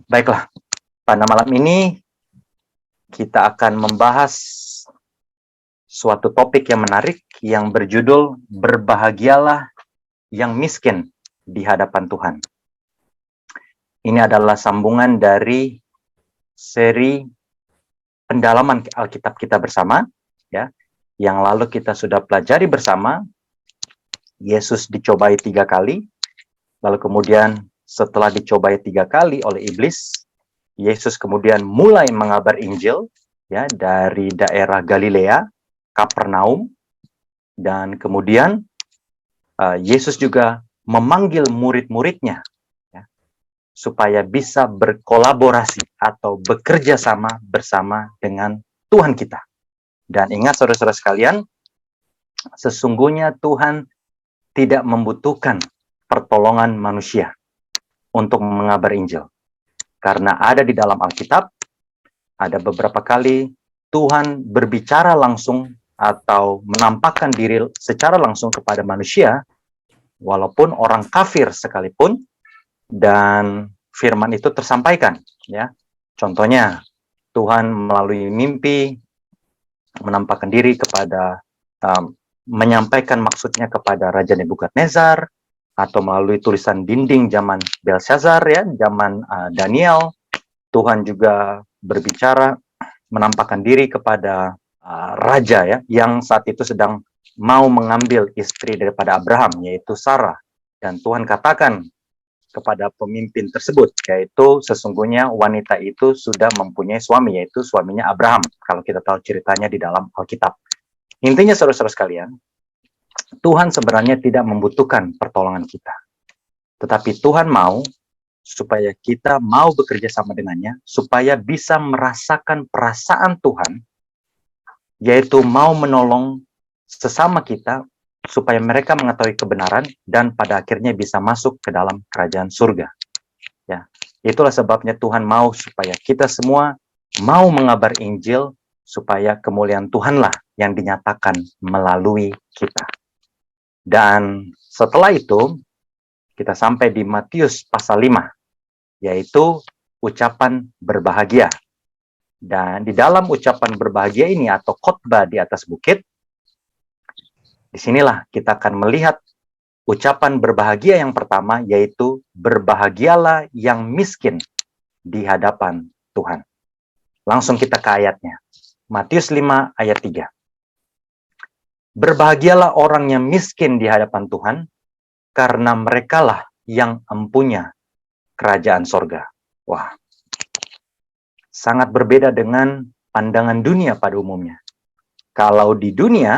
Baiklah, pada malam ini kita akan membahas suatu topik yang menarik yang berjudul Berbahagialah yang miskin di hadapan Tuhan. Ini adalah sambungan dari seri pendalaman Alkitab kita bersama, ya. Yang lalu kita sudah pelajari bersama, Yesus dicobai 3 kali, lalu kemudian setelah dicobai 3 kali oleh iblis, Yesus kemudian mulai mengabar Injil, ya, dari daerah Galilea, Kapernaum, dan kemudian Yesus juga memanggil murid-muridnya, ya, supaya bisa berkolaborasi atau bekerja sama bersama dengan Tuhan kita. Dan ingat saudara-saudara sekalian, sesungguhnya Tuhan tidak membutuhkan pertolongan manusia untuk mengabar Injil. Karena ada di dalam Alkitab, ada beberapa kali Tuhan berbicara langsung atau menampakkan diri secara langsung kepada manusia, walaupun orang kafir sekalipun, dan firman itu tersampaikan. Ya, contohnya Tuhan melalui mimpi menampakkan diri kepada, menyampaikan maksudnya kepada Raja Nebukadnezar, atau melalui tulisan dinding zaman Belshazzar, ya, zaman Daniel. Tuhan juga berbicara menampakkan diri kepada raja, ya, yang saat itu sedang mau mengambil istri daripada Abraham, yaitu Sarah. Dan Tuhan katakan kepada pemimpin tersebut, yaitu sesungguhnya wanita itu sudah mempunyai suami, yaitu suaminya Abraham, kalau kita tahu ceritanya di dalam Alkitab. Intinya saudara-saudara sekalian, Tuhan sebenarnya tidak membutuhkan pertolongan kita. Tetapi Tuhan mau supaya kita mau bekerja sama dengannya, supaya bisa merasakan perasaan Tuhan, yaitu mau menolong sesama kita, supaya mereka mengetahui kebenaran dan pada akhirnya bisa masuk ke dalam kerajaan surga. Ya, itulah sebabnya Tuhan mau supaya kita semua mau mengabar Injil, supaya kemuliaan Tuhanlah yang dinyatakan melalui kita. Dan setelah itu, kita sampai di Matius pasal 5, yaitu ucapan berbahagia. Dan di dalam ucapan berbahagia ini atau khotbah di atas bukit, disinilah kita akan melihat ucapan berbahagia yang pertama, yaitu berbahagialah yang miskin di hadapan Tuhan. Langsung kita ke ayatnya. Matius 5 ayat 3. Berbahagialah orang yang miskin di hadapan Tuhan, karena merekalah yang empunya kerajaan sorga. Wah, sangat berbeda dengan pandangan dunia pada umumnya. Kalau di dunia,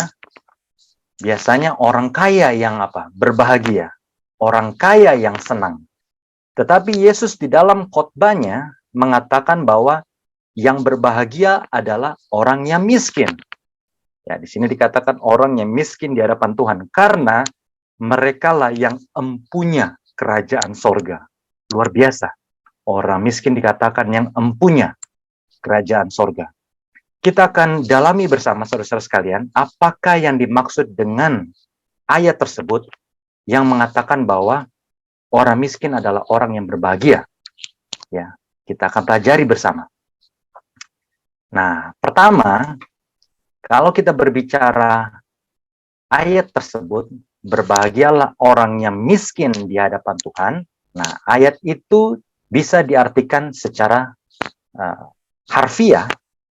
biasanya orang kaya yang berbahagia, orang kaya yang senang. Tetapi Yesus di dalam khotbahnya mengatakan bahwa yang berbahagia adalah orang yang miskin. Ya, di sini dikatakan orang yang miskin di hadapan Tuhan, karena merekalah yang empunya kerajaan sorga. Luar biasa. Orang miskin dikatakan yang empunya kerajaan sorga. Kita akan dalami bersama saudara-saudara sekalian, apakah yang dimaksud dengan ayat tersebut yang mengatakan bahwa orang miskin adalah orang yang berbahagia. Ya, kita akan pelajari bersama. Nah, pertama, kalau kita berbicara ayat tersebut, berbahagialah orang yang miskin di hadapan Tuhan. Nah, ayat itu bisa diartikan secara harfiah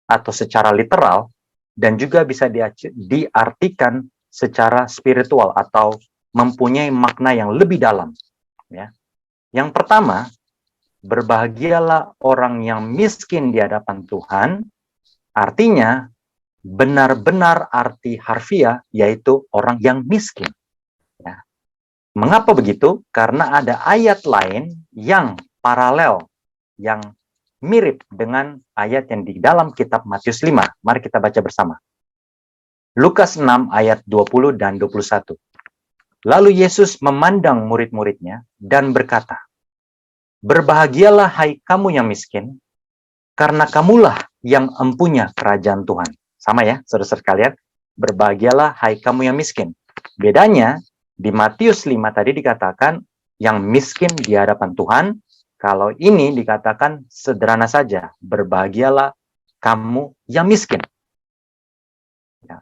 atau secara literal, dan juga bisa diartikan secara spiritual atau mempunyai makna yang lebih dalam. Ya. Yang pertama, berbahagialah orang yang miskin di hadapan Tuhan, artinya benar-benar arti harfiah, yaitu orang yang miskin. Ya. Mengapa begitu? Karena ada ayat lain yang paralel, yang mirip dengan ayat yang di dalam kitab Matius 5. Mari kita baca bersama. Lukas 6 ayat 20 dan 21. Lalu Yesus memandang murid-muridnya dan berkata, berbahagialah hai kamu yang miskin, karena kamulah yang empunya kerajaan Tuhan. Sama ya, saudara-saudara sekalian. Berbahagialah hai kamu yang miskin. Bedanya, di Matius 5 tadi dikatakan yang miskin di hadapan Tuhan, Kalau ini dikatakan sederhana saja, berbahagialah kamu yang miskin. Ya.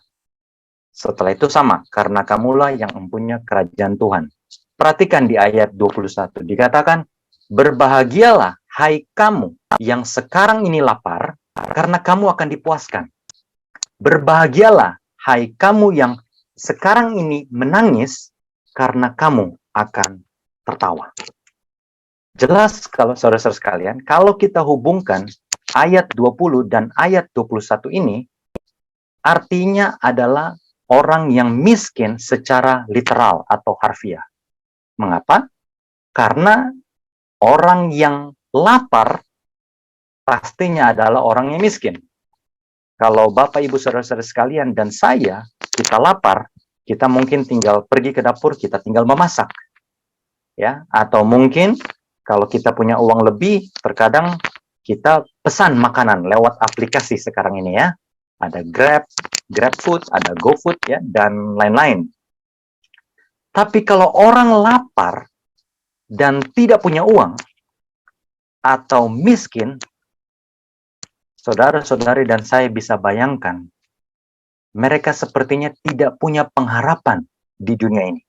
Setelah itu sama, karena kamulah yang mempunyai kerajaan Tuhan. Perhatikan di ayat 21, dikatakan, berbahagialah hai kamu yang sekarang ini lapar, karena kamu akan dipuaskan. Berbahagialah hai kamu yang sekarang ini menangis, karena kamu akan tertawa. Jelas kalau saudara-saudara sekalian, kalau kita hubungkan ayat 20 dan ayat 21 ini, artinya adalah orang yang miskin secara literal atau harfiah. Mengapa? Karena orang yang lapar pastinya adalah orang yang miskin. Kalau Bapak, Ibu, saudara-saudara sekalian dan saya, kita lapar, kita mungkin tinggal pergi ke dapur, kita tinggal memasak. Ya, atau mungkin kalau kita punya uang lebih, terkadang kita pesan makanan lewat aplikasi sekarang ini ya. Ada Grab, GrabFood, ada GoFood ya, dan lain-lain. Tapi kalau orang lapar dan tidak punya uang atau miskin, saudara-saudari dan saya bisa bayangkan, mereka sepertinya tidak punya pengharapan di dunia ini.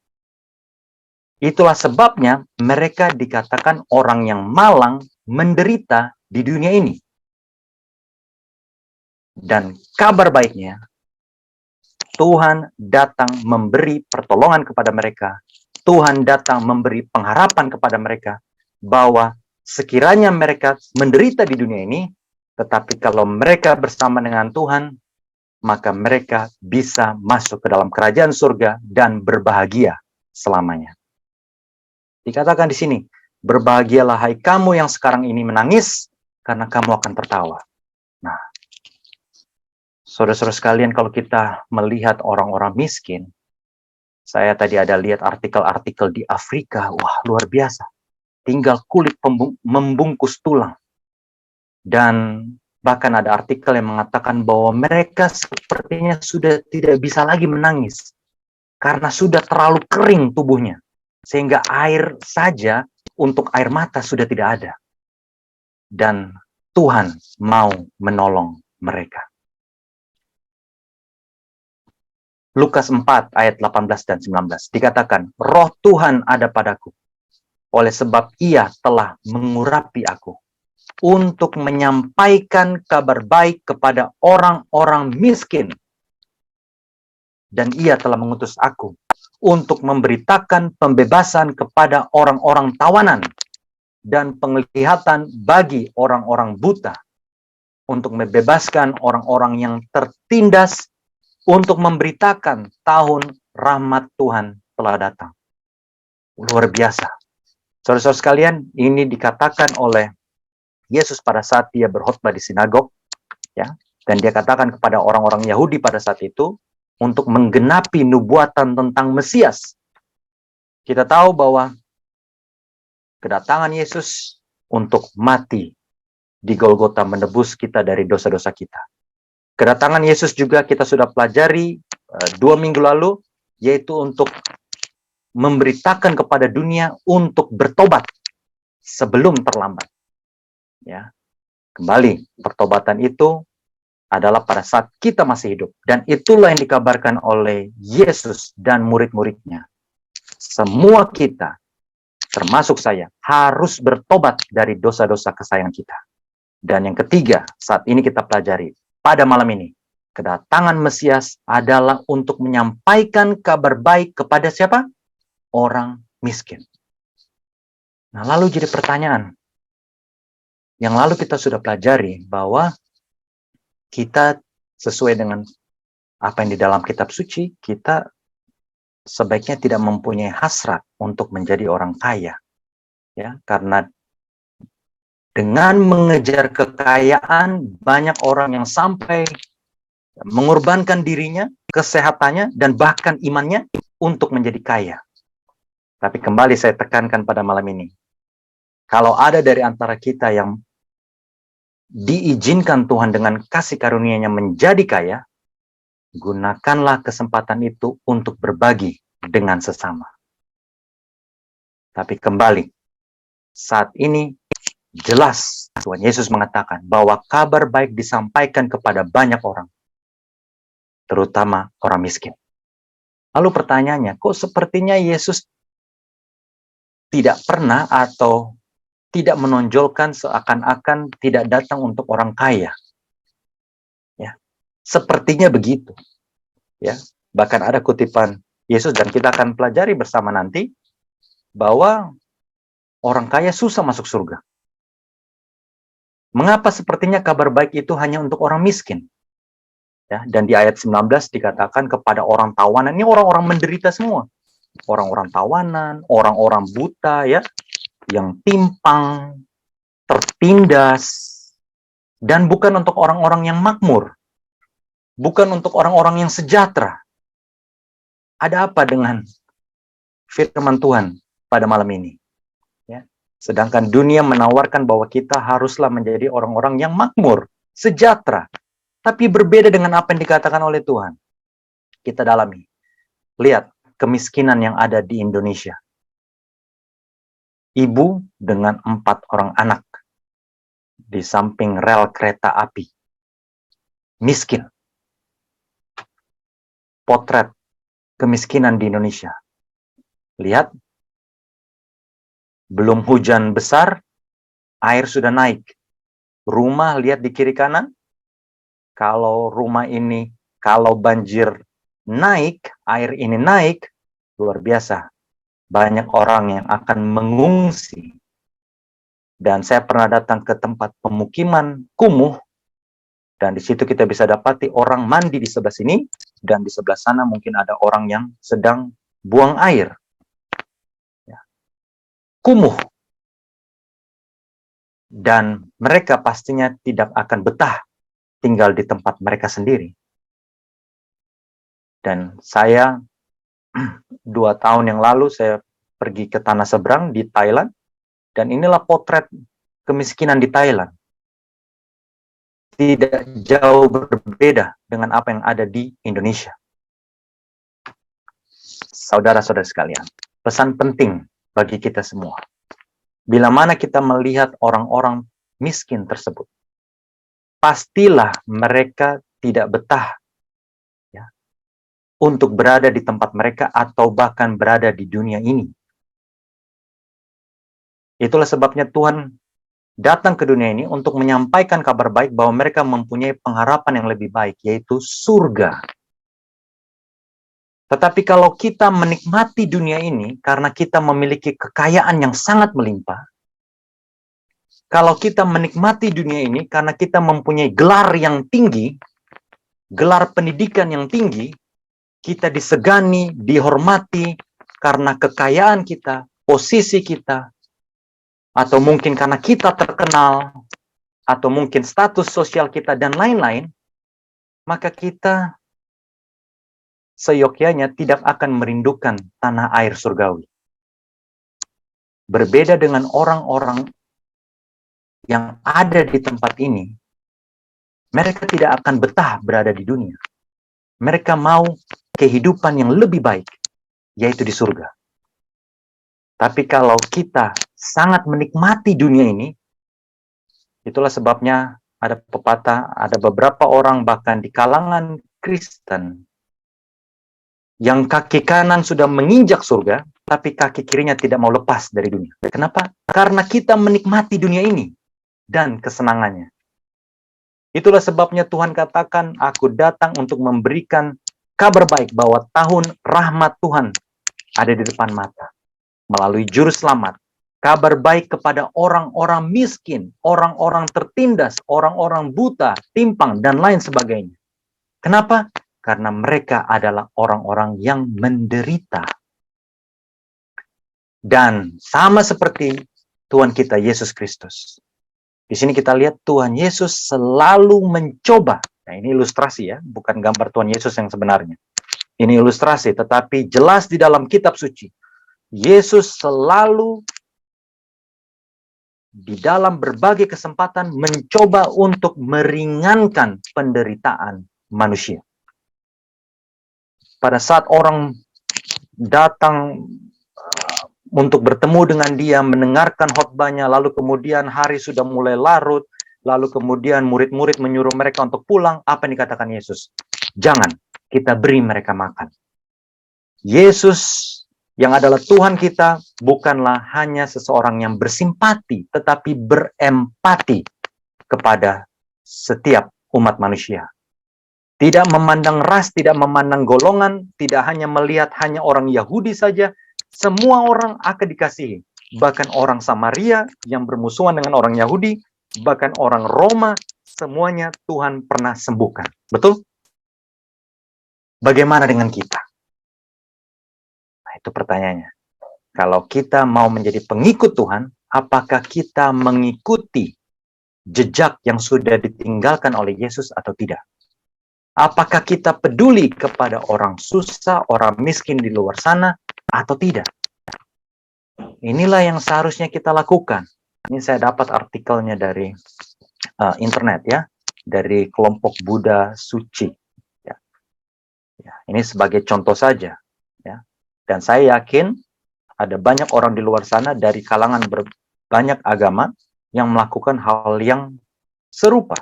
Itulah sebabnya mereka dikatakan orang yang malang, menderita di dunia ini. Dan kabar baiknya, Tuhan datang memberi pertolongan kepada mereka. Tuhan datang memberi pengharapan kepada mereka bahwa sekiranya mereka menderita di dunia ini, tetapi kalau mereka bersama dengan Tuhan, maka mereka bisa masuk ke dalam kerajaan surga dan berbahagia selamanya. Dikatakan di sini, berbahagialah hai kamu yang sekarang ini menangis, karena kamu akan tertawa. Nah, saudara-saudara sekalian, kalau kita melihat orang-orang miskin, saya tadi ada lihat artikel-artikel di Afrika, wah luar biasa. Tinggal kulit membungkus tulang. Dan bahkan ada artikel yang mengatakan bahwa mereka sepertinya sudah tidak bisa lagi menangis, karena sudah terlalu kering tubuhnya. Sehingga air saja untuk air mata sudah tidak ada. Dan Tuhan mau menolong mereka. Lukas 4 ayat 18 dan 19 dikatakan, roh Tuhan ada padaku, oleh sebab ia telah mengurapi aku untuk menyampaikan kabar baik kepada orang-orang miskin. Dan ia telah mengutus aku untuk memberitakan pembebasan kepada orang-orang tawanan dan penglihatan bagi orang-orang buta, untuk membebaskan orang-orang yang tertindas, untuk memberitakan tahun rahmat Tuhan telah datang. Luar biasa. Saudara-saudara sekalian, ini dikatakan oleh Yesus pada saat dia berkhotbah di sinagog, ya, dan dia katakan kepada orang-orang Yahudi pada saat itu, untuk menggenapi nubuatan tentang Mesias. Kita tahu bahwa kedatangan Yesus untuk mati di Golgota menebus kita dari dosa-dosa kita. Kedatangan Yesus juga kita sudah pelajari 2 minggu lalu, yaitu untuk memberitakan kepada dunia untuk bertobat sebelum terlambat. Ya, kembali, pertobatan itu adalah pada saat kita masih hidup. Dan itulah yang dikabarkan oleh Yesus dan murid-muridnya. Semua kita, termasuk saya, harus bertobat dari dosa-dosa kesayangan kita. Dan yang ketiga, saat ini kita pelajari, pada malam ini, kedatangan Mesias adalah untuk menyampaikan kabar baik kepada siapa? Orang miskin. Nah, lalu jadi pertanyaan. Yang lalu kita sudah pelajari bahwa kita sesuai dengan apa yang di dalam kitab suci, kita sebaiknya tidak mempunyai hasrat untuk menjadi orang kaya. Ya, karena dengan mengejar kekayaan, banyak orang yang sampai mengorbankan dirinya, kesehatannya, dan bahkan imannya untuk menjadi kaya. Tapi kembali saya tekankan pada malam ini, kalau ada dari antara kita yang diizinkan Tuhan dengan kasih karunia-Nya menjadi kaya, gunakanlah kesempatan itu untuk berbagi dengan sesama. Tapi kembali, saat ini jelas Tuhan Yesus mengatakan bahwa kabar baik disampaikan kepada banyak orang, terutama orang miskin. Lalu pertanyaannya, kok sepertinya Yesus tidak pernah atau tidak menonjolkan seakan-akan tidak datang untuk orang kaya? Ya, sepertinya begitu. Ya, bahkan ada kutipan Yesus dan kita akan pelajari bersama nanti bahwa orang kaya susah masuk surga. Mengapa sepertinya kabar baik itu hanya untuk orang miskin? Ya, dan di ayat 19 dikatakan kepada orang tawanan, ini orang-orang menderita semua. Orang-orang tawanan, orang-orang buta ya, yang timpang, tertindas, dan bukan untuk orang-orang yang makmur. Bukan untuk orang-orang yang sejahtera. Ada apa dengan firman Tuhan pada malam ini? Ya. Sedangkan dunia menawarkan bahwa kita haruslah menjadi orang-orang yang makmur, sejahtera. Tapi berbeda dengan apa yang dikatakan oleh Tuhan. Kita dalami. Lihat kemiskinan yang ada di Indonesia. Ibu dengan 4 orang anak di samping rel kereta api. Miskin. Potret kemiskinan di Indonesia. Lihat, belum hujan besar, air sudah naik. Rumah lihat di kiri kanan. Kalau rumah ini, kalau banjir naik, air ini naik, luar biasa. Banyak orang yang akan mengungsi. Dan saya pernah datang ke tempat pemukiman kumuh, dan di situ kita bisa dapati orang mandi di sebelah sini, dan di sebelah sana mungkin ada orang yang sedang buang air. Ya. Kumuh. Dan mereka pastinya tidak akan betah tinggal di tempat mereka sendiri. Dan saya 2 tahun yang lalu saya pergi ke tanah seberang di Thailand, dan inilah potret kemiskinan di Thailand. Tidak jauh berbeda dengan apa yang ada di Indonesia. Saudara-saudara sekalian, pesan penting bagi kita semua. Bila mana kita melihat orang-orang miskin tersebut, pastilah mereka tidak betah ya, untuk berada di tempat mereka atau bahkan berada di dunia ini. Itulah sebabnya Tuhan datang ke dunia ini untuk menyampaikan kabar baik bahwa mereka mempunyai pengharapan yang lebih baik, yaitu surga. Tetapi kalau kita menikmati dunia ini karena kita memiliki kekayaan yang sangat melimpah, kalau kita menikmati dunia ini karena kita mempunyai gelar yang tinggi, gelar pendidikan yang tinggi, kita disegani, dihormati karena kekayaan kita, posisi kita, atau mungkin karena kita terkenal, atau mungkin status sosial kita, dan lain-lain, maka kita seyogyanya tidak akan merindukan tanah air surgawi. Berbeda dengan orang-orang yang ada di tempat ini, mereka tidak akan betah berada di dunia. Mereka mau kehidupan yang lebih baik, yaitu di surga. Tapi kalau kita sangat menikmati dunia ini, itulah sebabnya ada pepatah, ada beberapa orang bahkan di kalangan Kristen yang kaki kanan sudah menginjak surga, tapi kaki kirinya tidak mau lepas dari dunia. Kenapa? Karena kita menikmati dunia ini dan kesenangannya. Itulah sebabnya Tuhan katakan, aku datang untuk memberikan kabar baik bahwa tahun rahmat Tuhan ada di depan mata. Melalui juru selamat, kabar baik kepada orang-orang miskin, orang-orang tertindas, orang-orang buta, timpang, dan lain sebagainya. Kenapa? Karena mereka adalah orang-orang yang menderita. Dan sama seperti Tuhan kita Yesus Kristus. Di sini kita lihat Tuhan Yesus selalu mencoba. Nah, ini ilustrasi ya, bukan gambar Tuhan Yesus yang sebenarnya. Ini ilustrasi, tetapi jelas di dalam kitab suci. Yesus selalu di dalam berbagai kesempatan mencoba untuk meringankan penderitaan manusia. Pada saat orang datang untuk bertemu dengan dia, mendengarkan khotbahnya, lalu kemudian hari sudah mulai larut, lalu kemudian murid-murid menyuruh mereka untuk pulang. Apa yang dikatakan Yesus? Jangan, kita beri mereka makan. Yesus yang adalah Tuhan kita bukanlah hanya seseorang yang bersimpati, tetapi berempati kepada setiap umat manusia. Tidak memandang ras, tidak memandang golongan, tidak hanya melihat hanya orang Yahudi saja, semua orang akan dikasihi. Bahkan orang Samaria yang bermusuhan dengan orang Yahudi, bahkan orang Roma, semuanya Tuhan pernah sembuhkan. Betul? Bagaimana dengan kita? Nah, itu pertanyaannya. Kalau kita mau menjadi pengikut Tuhan, apakah kita mengikuti jejak yang sudah ditinggalkan oleh Yesus atau tidak? Apakah kita peduli kepada orang susah, orang miskin di luar sana, atau tidak? Inilah yang seharusnya kita lakukan. Ini saya dapat artikelnya dari internet ya, dari kelompok Buddha Suci. Ya. Ya, ini sebagai contoh saja. Ya. Dan saya yakin ada banyak orang di luar sana dari kalangan banyak agama yang melakukan hal yang serupa.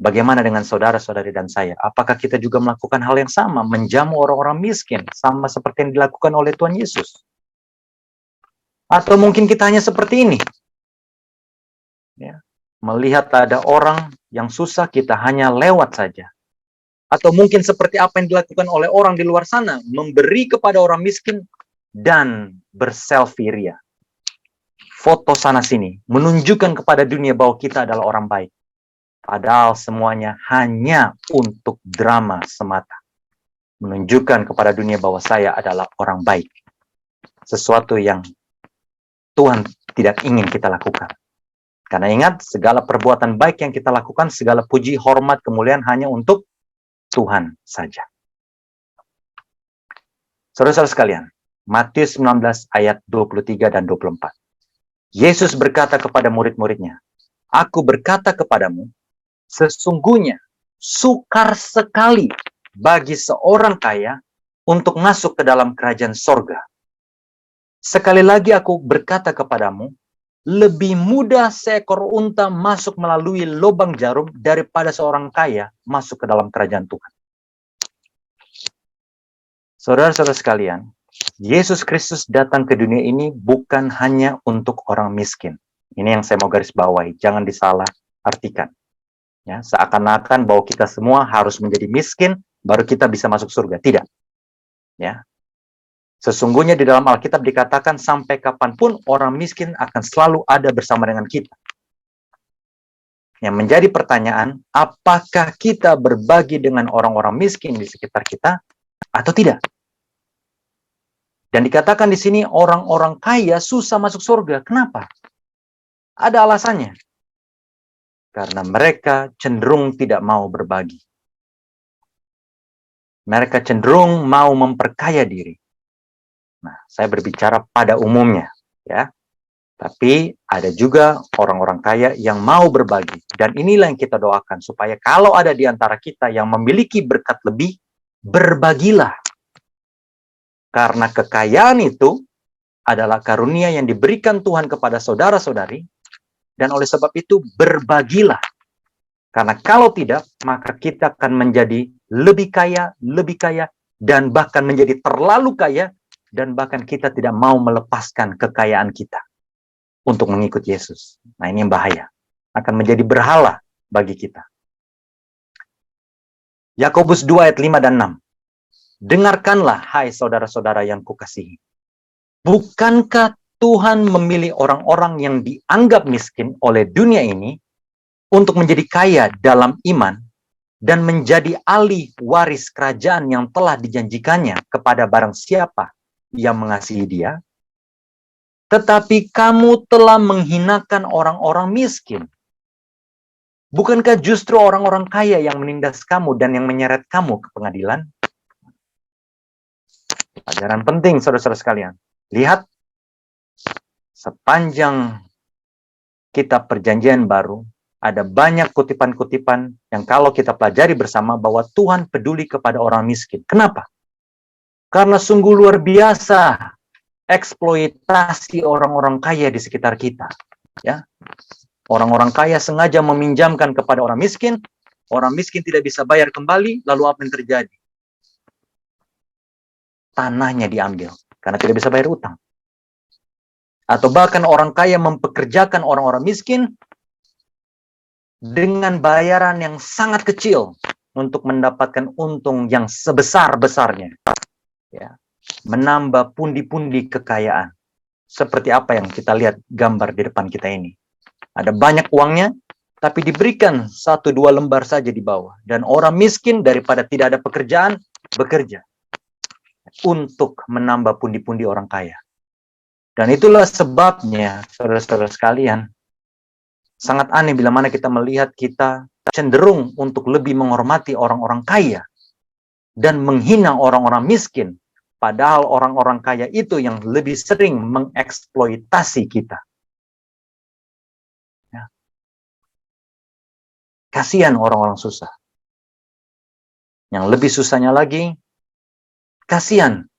Bagaimana dengan saudara-saudari dan saya? Apakah kita juga melakukan hal yang sama, menjamu orang-orang miskin, sama seperti yang dilakukan oleh Tuhan Yesus? Atau mungkin kita hanya seperti ini? Ya. Melihat ada orang yang susah, kita hanya lewat saja. Atau mungkin seperti apa yang dilakukan oleh orang di luar sana, memberi kepada orang miskin dan berselfie ria. Foto sana-sini, menunjukkan kepada dunia bahwa kita adalah orang baik. Padahal semuanya hanya untuk drama semata. Menunjukkan kepada dunia bahwa saya adalah orang baik. Sesuatu yang Tuhan tidak ingin kita lakukan. Karena ingat, segala perbuatan baik yang kita lakukan, segala puji, hormat, kemuliaan hanya untuk Tuhan saja. Saudara-saudara sekalian, Matius 19 ayat 23 dan 24. Yesus berkata kepada murid-muridnya, "Aku berkata kepadamu, sesungguhnya sukar sekali bagi seorang kaya untuk masuk ke dalam kerajaan sorga. Sekali lagi aku berkata kepadamu, lebih mudah seekor unta masuk melalui lubang jarum daripada seorang kaya masuk ke dalam kerajaan Tuhan." Saudara-saudara sekalian, Yesus Kristus datang ke dunia ini bukan hanya untuk orang miskin. Ini yang saya mau garis bawahi, jangan disalah artikan. Ya, seakan-akan bahwa kita semua harus menjadi miskin baru kita bisa masuk surga. Tidak. Ya. Sesungguhnya di dalam Alkitab dikatakan sampai kapanpun orang miskin akan selalu ada bersama dengan kita. Yang menjadi pertanyaan, apakah kita berbagi dengan orang-orang miskin di sekitar kita atau tidak? Dan dikatakan di sini orang-orang kaya susah masuk surga. Kenapa? Ada alasannya. Karena mereka cenderung tidak mau berbagi. Mereka cenderung mau memperkaya diri. Nah, saya berbicara pada umumnya, ya. Tapi ada juga orang-orang kaya yang mau berbagi. Dan inilah yang kita doakan, supaya kalau ada di antara kita yang memiliki berkat lebih, berbagilah. Karena kekayaan itu adalah karunia yang diberikan Tuhan kepada saudara-saudari, dan oleh sebab itu berbagilah. Karena kalau tidak, maka kita akan menjadi lebih kaya, dan bahkan menjadi terlalu kaya, dan bahkan kita tidak mau melepaskan kekayaan kita untuk mengikut Yesus. Nah, ini yang bahaya. Akan menjadi berhala bagi kita. Yakobus 2 ayat 5 dan 6. Dengarkanlah, hai saudara-saudara yang kukasihi. Bukankah Tuhan memilih orang-orang yang dianggap miskin oleh dunia ini untuk menjadi kaya dalam iman dan menjadi ahli waris kerajaan yang telah dijanjikannya kepada barang siapa yang mengasihi dia? Tetapi kamu telah menghinakan orang-orang miskin. Bukankah justru orang-orang kaya yang menindas kamu dan yang menyeret kamu ke pengadilan? Pelajaran penting, saudara-saudara sekalian. Lihat, sepanjang kitab Perjanjian Baru, ada banyak kutipan-kutipan yang kalau kita pelajari bersama bahwa Tuhan peduli kepada orang miskin. Kenapa? Karena sungguh luar biasa eksploitasi orang-orang kaya di sekitar kita. Ya, orang-orang kaya sengaja meminjamkan kepada orang miskin tidak bisa bayar kembali, lalu apa yang terjadi? Tanahnya diambil, karena tidak bisa bayar utang. Atau bahkan orang kaya mempekerjakan orang-orang miskin dengan bayaran yang sangat kecil untuk mendapatkan untung yang sebesar-besarnya. Ya, menambah pundi-pundi kekayaan. Seperti apa yang kita lihat gambar di depan kita ini. Ada banyak uangnya, tapi diberikan 1-2 lembar saja di bawah. Dan orang miskin daripada tidak ada pekerjaan, bekerja untuk menambah pundi-pundi orang kaya. Dan itulah sebabnya, saudara-saudara sekalian, sangat aneh bila mana kita melihat kita cenderung untuk lebih menghormati orang-orang kaya dan menghina orang-orang miskin. Padahal orang-orang kaya itu yang lebih sering mengeksploitasi kita. Ya. Kasihan orang-orang susah. Yang lebih susahnya lagi, kasihan.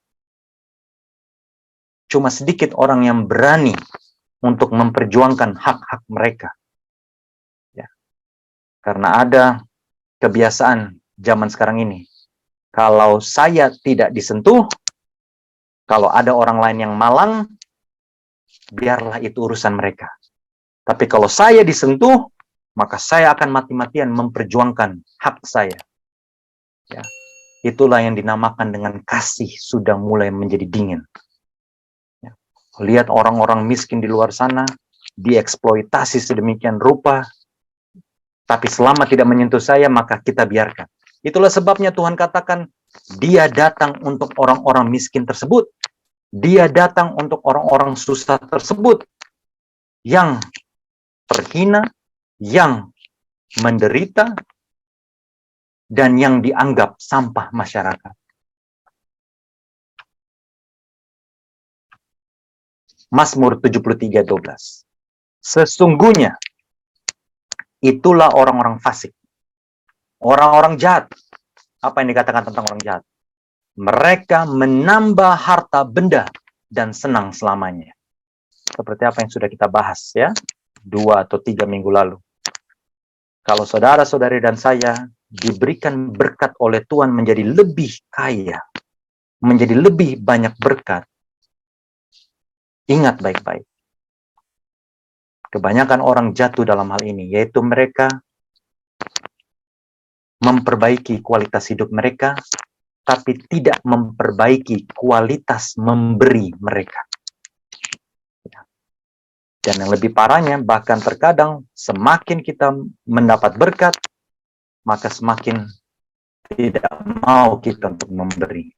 Cuma sedikit orang yang berani untuk memperjuangkan hak-hak mereka. Ya. Karena ada kebiasaan zaman sekarang ini. Kalau saya tidak disentuh, kalau ada orang lain yang malang, biarlah itu urusan mereka. Tapi kalau saya disentuh, maka saya akan mati-matian memperjuangkan hak saya. Ya. Itulah yang dinamakan dengan kasih sudah mulai menjadi dingin. Ya. Lihat orang-orang miskin di luar sana, dieksploitasi sedemikian rupa, tapi selama tidak menyentuh saya, maka kita biarkan. Itulah sebabnya Tuhan katakan, Dia datang untuk orang-orang miskin tersebut. Dia datang untuk orang-orang susah tersebut. Yang terhina, yang menderita, dan yang dianggap sampah masyarakat. Mazmur 73:12. Sesungguhnya, itulah orang-orang fasik. Orang-orang jahat. Apa yang dikatakan tentang orang jahat? Mereka menambah harta benda dan senang selamanya. Seperti apa yang sudah kita bahas ya, 2 atau 3 minggu lalu. Kalau saudara-saudari dan saya diberikan berkat oleh Tuhan menjadi lebih kaya, menjadi lebih banyak berkat, ingat baik-baik. Kebanyakan orang jatuh dalam hal ini, yaitu mereka memperbaiki kualitas hidup mereka, tapi tidak memperbaiki kualitas memberi mereka. Dan yang lebih parahnya, bahkan terkadang semakin kita mendapat berkat, maka semakin tidak mau kita untuk memberi.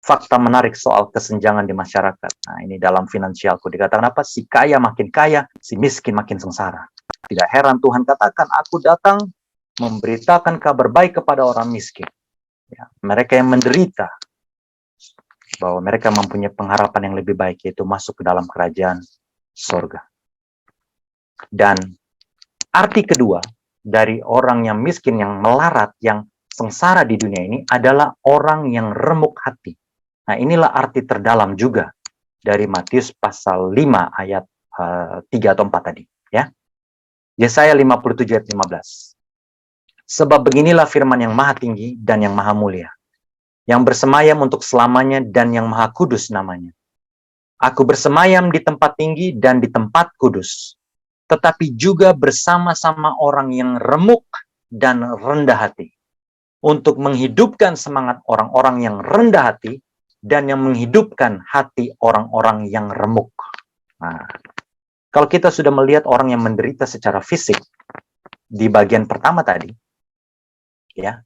Fakta menarik soal kesenjangan di masyarakat. Nah, ini dalam finansialku dikatakan apa? Si kaya makin kaya, si miskin makin sengsara. Tidak heran Tuhan katakan, aku datang memberitakan kabar baik kepada orang miskin. Ya, mereka yang menderita, bahwa mereka mempunyai pengharapan yang lebih baik, yaitu masuk ke dalam kerajaan surga. Dan arti kedua dari orang yang miskin, yang melarat, yang sengsara di dunia ini adalah orang yang remuk hati. Nah, inilah arti terdalam juga dari Matius pasal 5 ayat 3 atau 4 tadi. Ya. Yesaya 57 ayat 15. Sebab beginilah firman yang maha tinggi dan yang maha mulia, yang bersemayam untuk selamanya dan yang maha kudus namanya. Aku bersemayam di tempat tinggi dan di tempat kudus, tetapi juga bersama-sama orang yang remuk dan rendah hati, untuk menghidupkan semangat orang-orang yang rendah hati dan yang menghidupkan hati orang-orang yang remuk. Nah, kalau kita sudah melihat orang yang menderita secara fisik di bagian pertama tadi, ya,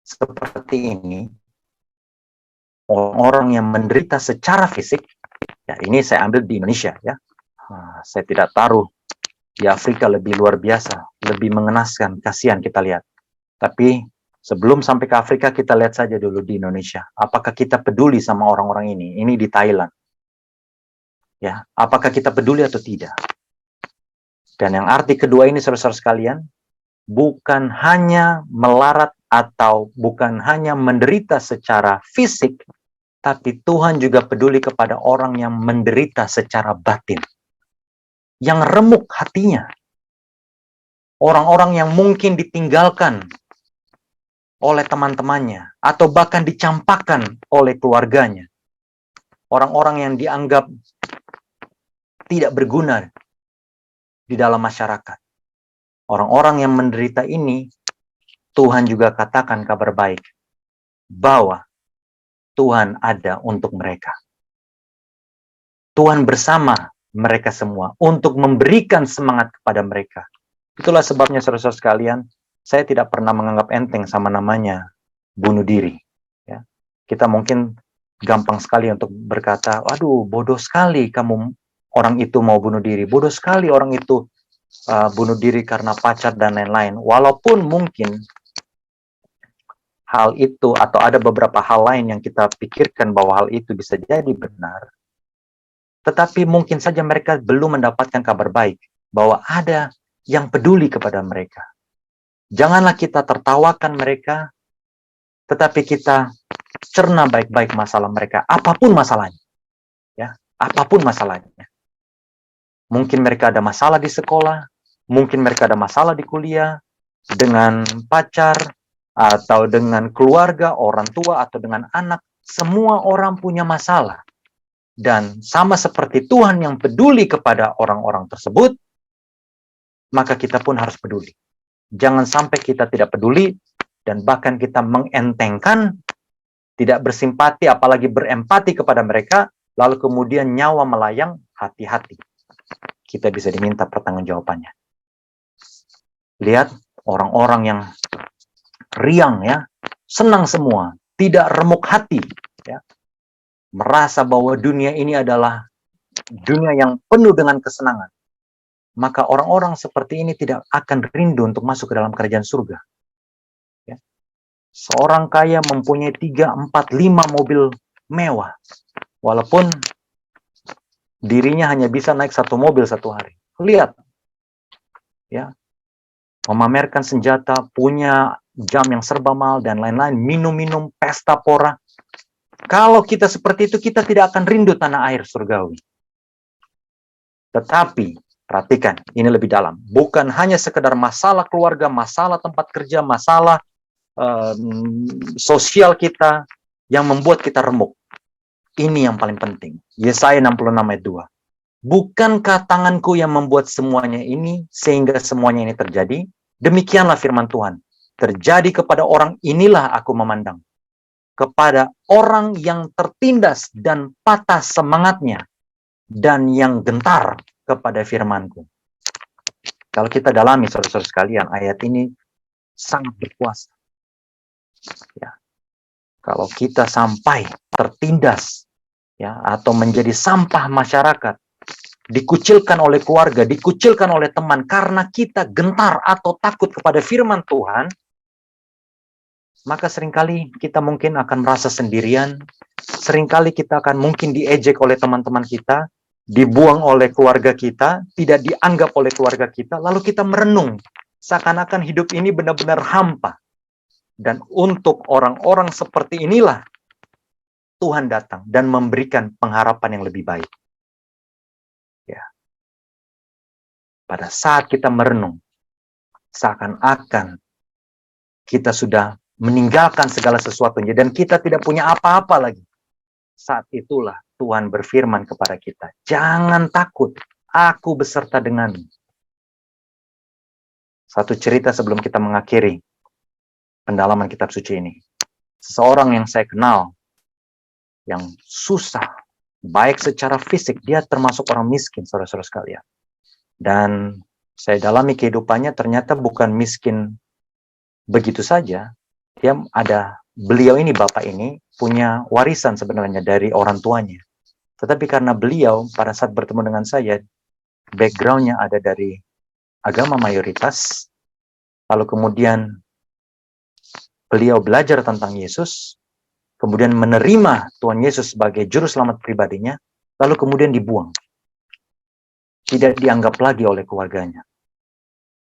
seperti ini, orang-orang yang menderita secara fisik, ya ini saya ambil di Indonesia, ya. Saya tidak taruh di Afrika, lebih luar biasa, lebih mengenaskan, kasihan kita lihat. Tapi sebelum sampai ke Afrika, kita lihat saja dulu di Indonesia. Apakah kita peduli sama orang-orang ini? Ini di Thailand. Ya, apakah kita peduli atau tidak? Dan yang arti kedua ini, saudara-saudara sekalian, bukan hanya melarat atau bukan hanya menderita secara fisik, tapi Tuhan juga peduli kepada orang yang menderita secara batin, yang remuk hatinya, orang-orang yang mungkin ditinggalkan oleh teman-temannya, atau bahkan dicampakkan oleh keluarganya, orang-orang yang dianggap tidak berguna di dalam masyarakat. Orang-orang yang menderita ini, Tuhan juga katakan kabar baik, bahwa Tuhan ada untuk mereka. Tuhan bersama mereka semua untuk memberikan semangat kepada mereka. Itulah sebabnya saudara-saudara sekalian, saya tidak pernah menganggap enteng sama namanya bunuh diri. Ya. Kita mungkin gampang sekali untuk berkata, waduh bodoh sekali kamu orang itu mau bunuh diri. Bodoh sekali orang itu bunuh diri karena pacar dan lain-lain. Walaupun mungkin hal itu atau ada beberapa hal lain yang kita pikirkan bahwa hal itu bisa jadi benar. Tetapi mungkin saja mereka belum mendapatkan kabar baik bahwa ada yang peduli kepada mereka. Janganlah kita tertawakan mereka, tetapi kita cerna baik-baik masalah mereka, apapun masalahnya. Ya, apapun masalahnya. Mungkin mereka ada masalah di sekolah, mungkin mereka ada masalah di kuliah, dengan pacar, atau dengan keluarga, orang tua, atau dengan anak. Semua orang punya masalah. Dan sama seperti Tuhan yang peduli kepada orang-orang tersebut, maka kita pun harus peduli. Jangan sampai kita tidak peduli, dan bahkan kita mengentengkan, tidak bersimpati, apalagi berempati kepada mereka, lalu kemudian nyawa melayang, hati-hati. Kita bisa diminta pertanggungjawabannya. Lihat orang-orang yang riang, ya, senang semua, tidak remuk hati, ya, merasa bahwa dunia ini adalah dunia yang penuh dengan kesenangan, maka orang-orang seperti ini tidak akan rindu untuk masuk ke dalam kerajaan surga. Ya. Seorang kaya mempunyai 3, 4, 5 mobil mewah, walaupun dirinya hanya bisa naik 1 mobil 1 hari. Lihat, ya, memamerkan senjata, punya jam yang serba mahal, dan lain-lain, minum-minum, pesta pora. Kalau kita seperti itu, kita tidak akan rindu tanah air surgawi. Tetapi, perhatikan, ini lebih dalam. Bukan hanya sekedar masalah keluarga, masalah tempat kerja, masalah sosial kita yang membuat kita remuk. Ini yang paling penting. Yesaya 66 ayat 2. Bukankah tanganku yang membuat semuanya ini, sehingga semuanya ini terjadi? Demikianlah firman Tuhan. Terjadi kepada orang inilah aku memandang. Kepada orang yang tertindas dan patah semangatnya, dan yang gentar kepada firmanku. Kalau kita dalami, saudara-saudara sekalian, ayat ini sangat berkuasa. Ya. Kalau kita sampai tertindas, ya, atau menjadi sampah masyarakat, dikucilkan oleh keluarga, dikucilkan oleh teman, karena kita gentar atau takut kepada firman Tuhan, maka seringkali kita mungkin akan merasa sendirian, seringkali kita akan mungkin diejek oleh teman-teman kita, dibuang oleh keluarga kita, tidak dianggap oleh keluarga kita, lalu kita merenung, seakan-akan hidup ini benar-benar hampa. Dan untuk orang-orang seperti inilah, Tuhan datang dan memberikan pengharapan yang lebih baik. Ya. Pada saat kita merenung, seakan-akan kita sudah meninggalkan segala sesuatunya dan kita tidak punya apa-apa lagi. Saat itulah Tuhan berfirman kepada kita, jangan takut, aku beserta denganmu. Satu cerita sebelum kita mengakhiri pendalaman kitab suci ini. Seseorang yang saya kenal, yang susah, baik secara fisik, dia termasuk orang miskin, saudara-saudara sekalian. Dan saya dalami kehidupannya, ternyata bukan miskin begitu saja. Beliau ini, bapak ini, punya warisan sebenarnya dari orang tuanya. Tetapi karena beliau pada saat bertemu dengan saya, background-nya ada dari agama mayoritas, lalu kemudian beliau belajar tentang Yesus, kemudian menerima Tuhan Yesus sebagai juru selamat pribadinya, lalu kemudian dibuang. Tidak dianggap lagi oleh keluarganya.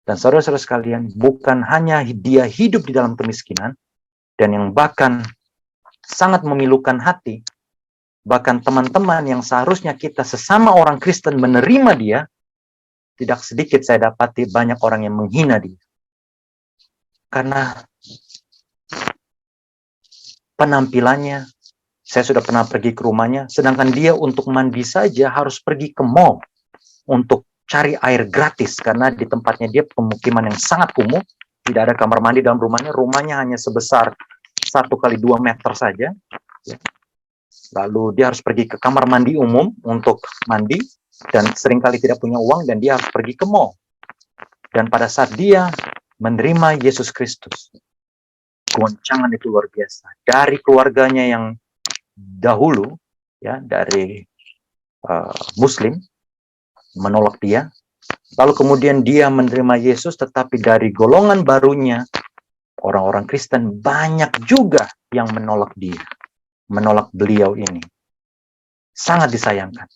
Dan saudara-saudara sekalian, bukan hanya dia hidup di dalam kemiskinan, dan yang bahkan sangat memilukan hati, bahkan teman-teman yang seharusnya kita sesama orang Kristen menerima dia, tidak sedikit saya dapati banyak orang yang menghina dia. Karena penampilannya, saya sudah pernah pergi ke rumahnya, sedangkan dia untuk mandi saja harus pergi ke mall untuk cari air gratis, karena di tempatnya dia pemukiman yang sangat kumuh, tidak ada kamar mandi dalam rumahnya, rumahnya hanya sebesar 1 kali 2 meter saja. Lalu dia harus pergi ke kamar mandi umum untuk mandi, dan seringkali tidak punya uang, dan dia harus pergi ke mall. Dan pada saat dia menerima Yesus Kristus, goncangan itu luar biasa. Dari keluarganya yang dahulu, ya, dari Muslim, menolak dia. Lalu kemudian dia menerima Yesus, tetapi dari golongan barunya, orang-orang Kristen banyak juga yang menolak dia. Menolak beliau ini. Sangat disayangkan.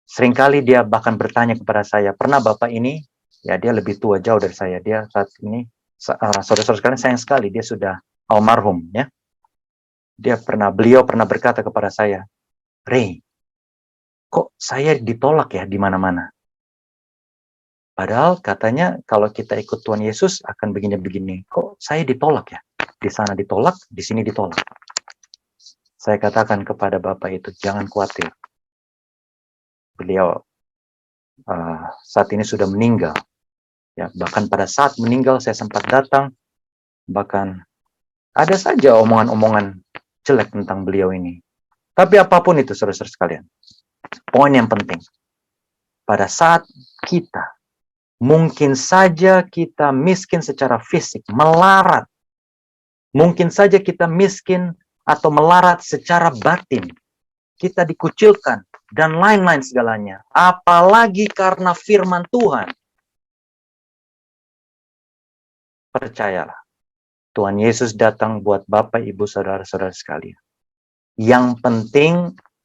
Seringkali dia bahkan bertanya kepada saya, pernah Bapak ini, ya dia lebih tua jauh dari saya, dia saat ini, saudara-saudara sekalian sayang sekali, dia sudah almarhum, ya. Beliau pernah berkata kepada saya, Ray, kok saya ditolak ya di mana-mana? Padahal katanya kalau kita ikut Tuhan Yesus akan begini-begini. Kok saya ditolak ya? Di sana ditolak, di sini ditolak. Saya katakan kepada Bapak itu, jangan khawatir. Beliau saat ini sudah meninggal. Ya, bahkan pada saat meninggal saya sempat datang, bahkan ada saja omongan-omongan jelek tentang beliau ini. Tapi apapun itu, saudara-saudara sekalian, poin yang penting, pada saat kita, mungkin saja kita miskin secara fisik, melarat, mungkin saja kita miskin atau melarat secara batin, kita dikucilkan, dan lain-lain segalanya. Apalagi karena firman Tuhan. Percayalah, Tuhan Yesus datang buat Bapak, Ibu, Saudara-saudara sekalian. Yang penting,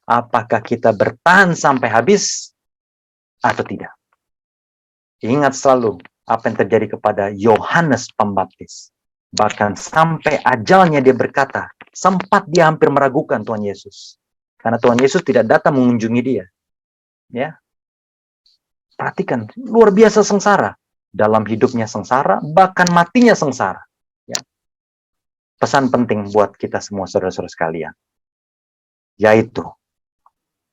apakah kita bertahan sampai habis atau tidak. Ingat selalu apa yang terjadi kepada Yohanes Pembaptis. Bahkan sampai ajalnya dia berkata, sempat dia hampir meragukan Tuhan Yesus. Karena Tuhan Yesus tidak datang mengunjungi dia. Ya. Perhatikan, luar biasa sengsara. Dalam hidupnya sengsara, bahkan matinya sengsara. Ya. Pesan penting buat kita semua saudara-saudara sekalian. Yaitu,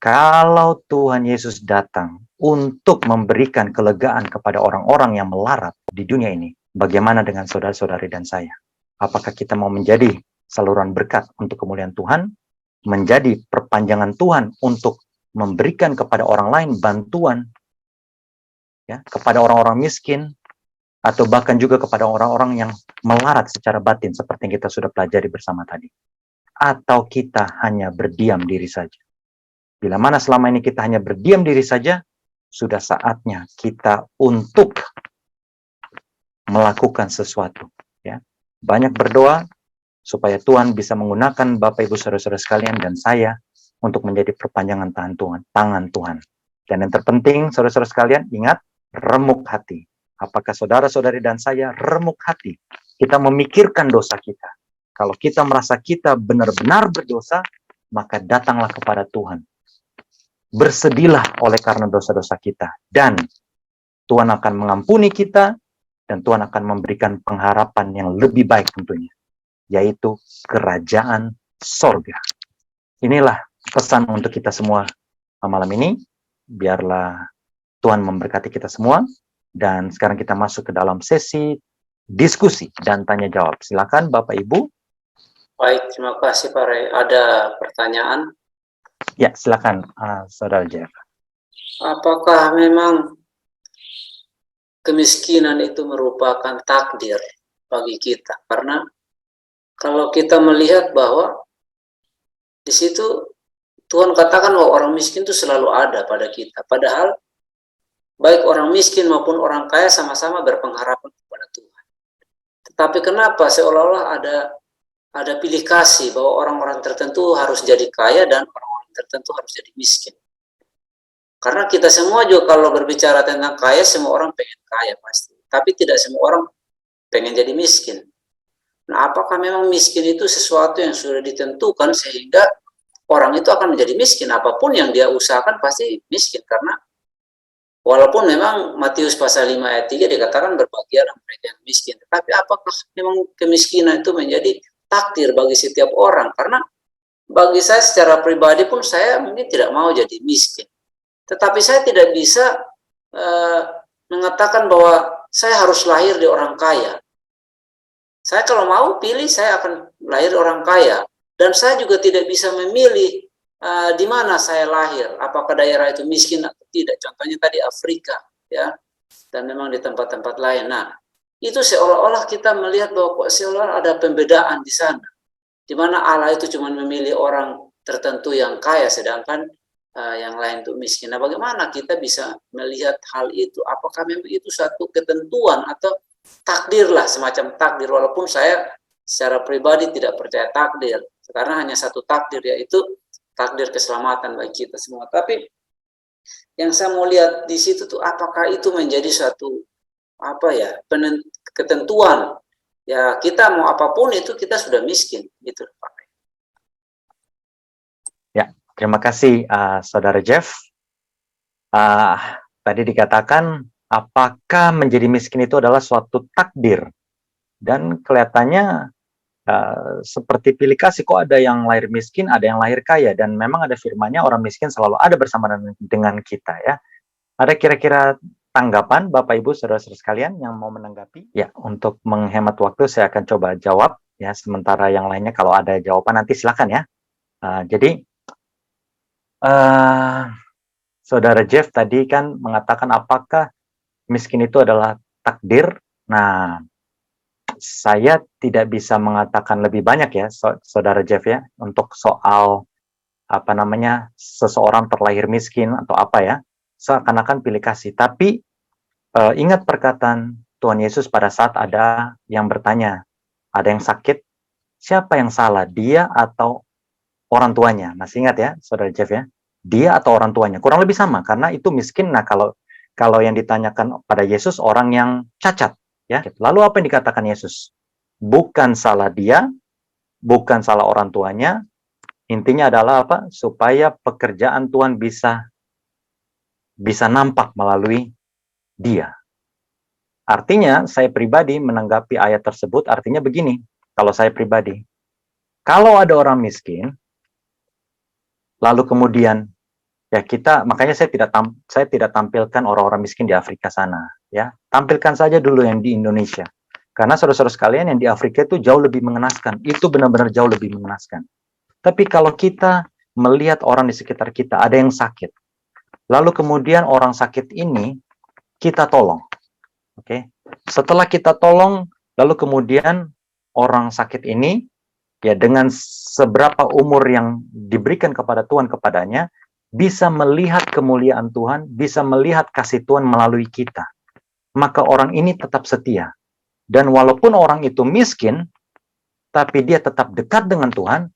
kalau Tuhan Yesus datang untuk memberikan kelegaan kepada orang-orang yang melarat di dunia ini, bagaimana dengan saudara-saudari dan saya? Apakah kita mau menjadi saluran berkat untuk kemuliaan Tuhan? Menjadi perpanjangan Tuhan untuk memberikan kepada orang lain bantuan, ya, kepada orang-orang miskin, atau bahkan juga kepada orang-orang yang melarat secara batin, seperti yang kita sudah pelajari bersama tadi. Atau kita hanya berdiam diri saja. Bila mana selama ini kita hanya berdiam diri saja, sudah saatnya kita untuk melakukan sesuatu. Ya. Banyak berdoa supaya Tuhan bisa menggunakan Bapak, Ibu, Saudara-saudara sekalian dan saya untuk menjadi perpanjangan tangan Tuhan. Dan yang terpenting, saudara-saudara sekalian, ingat, remuk hati. Apakah saudara-saudari dan saya remuk hati? Kita memikirkan dosa kita. Kalau kita merasa kita benar-benar berdosa, maka datanglah kepada Tuhan. Bersedihlah oleh karena dosa-dosa kita. Dan Tuhan akan mengampuni kita, dan Tuhan akan memberikan pengharapan yang lebih baik tentunya, yaitu kerajaan sorga. Inilah pesan untuk kita semua malam ini. Biarlah Tuhan memberkati kita semua. Dan sekarang kita masuk ke dalam sesi diskusi dan tanya jawab. Silakan Bapak Ibu. Baik, terima kasih Pak Ray. Ada pertanyaan? Ya, silakan Saudara Jeff. Apakah memang kemiskinan itu merupakan takdir bagi kita? Karena kalau kita melihat bahwa di situ Tuhan katakan bahwa orang miskin itu selalu ada pada kita. Padahal baik orang miskin maupun orang kaya sama-sama berpengharapan kepada Tuhan. Tetapi kenapa seolah-olah ada pilih kasih bahwa orang-orang tertentu harus jadi kaya dan orang-orang tertentu harus jadi miskin? Karena kita semua juga kalau berbicara tentang kaya, semua orang pengen kaya pasti. tapi tidak semua orang pengen jadi miskin. Nah, apakah memang miskin itu sesuatu yang sudah ditentukan sehingga orang itu akan menjadi miskin? Apapun yang dia usahakan pasti miskin, karena walaupun memang Matius pasal 5 ayat 3 dikatakan berbahagialah mereka yang miskin. Tapi apakah memang kemiskinan itu menjadi takdir bagi setiap orang? Karena bagi saya secara pribadi pun saya mungkin tidak mau jadi miskin. Tetapi saya tidak bisa mengatakan bahwa saya harus lahir di orang kaya. Saya kalau mau pilih, saya akan lahir orang kaya. Dan saya juga tidak bisa memilih di mana saya lahir, apakah daerah itu miskin atau tidak. Contohnya tadi Afrika, ya, dan memang di tempat-tempat lain. Nah, itu seolah-olah kita melihat bahwa seolah ada pembedaan di sana, di mana Allah itu cuma memilih orang tertentu yang kaya, sedangkan yang lain itu miskin. Nah, bagaimana kita bisa melihat hal itu? Apakah memang itu satu ketentuan atau takdir lah, semacam takdir? Walaupun saya secara pribadi tidak percaya takdir, karena hanya satu takdir, yaitu takdir keselamatan bagi kita semua. Tapi yang saya mau lihat di situ tuh, apakah itu menjadi suatu ketentuan? Ya, kita mau apapun itu kita sudah miskin, gitu Pak. Ya, terima kasih Saudara Jeff. Tadi dikatakan apakah menjadi miskin itu adalah suatu takdir, dan kelihatannya seperti pilih kasih, kok ada yang lahir miskin, ada yang lahir kaya, dan memang ada firman-Nya orang miskin selalu ada bersama dengan kita, ya. Ada kira-kira tanggapan Bapak Ibu Saudara-saudara sekalian yang mau menanggapi? Ya, untuk menghemat waktu saya akan coba jawab, ya, sementara yang lainnya kalau ada jawaban nanti silakan, ya. Jadi Saudara Jeff tadi kan mengatakan apakah miskin itu adalah takdir. Nah, saya tidak bisa mengatakan lebih banyak, ya, Saudara Jeff, ya, untuk soal seseorang terlahir miskin atau apa, ya, seakan-akan pilih kasih. Tapi ingat perkataan Tuhan Yesus pada saat ada yang bertanya, ada yang sakit, siapa yang salah, dia atau orang tuanya? Masih ingat, ya, Saudara Jeff, ya? Dia atau orang tuanya? Kurang lebih sama, karena itu miskin. Nah, kalau yang ditanyakan pada Yesus orang yang cacat, ya. Lalu apa yang dikatakan Yesus? Bukan salah dia, bukan salah orang tuanya. Intinya adalah apa? Supaya pekerjaan Tuhan bisa nampak melalui dia. Artinya, saya pribadi menanggapi ayat tersebut, artinya begini, kalau saya pribadi. Kalau ada orang miskin, lalu kemudian, ya, makanya saya tidak tampilkan orang-orang miskin di Afrika sana, ya. Tampilkan saja dulu yang di Indonesia. Karena saudara-saudara sekalian yang di Afrika itu jauh lebih mengenaskan. Itu benar-benar jauh lebih mengenaskan. Tapi kalau kita melihat orang di sekitar kita, ada yang sakit. Lalu kemudian orang sakit ini kita tolong. Oke. Setelah kita tolong, lalu kemudian orang sakit ini, ya, dengan seberapa umur yang diberikan kepada Tuhan kepadanya, bisa melihat kemuliaan Tuhan, bisa melihat kasih Tuhan melalui kita. Maka orang ini tetap setia. Dan walaupun orang itu miskin, tapi dia tetap dekat dengan Tuhan,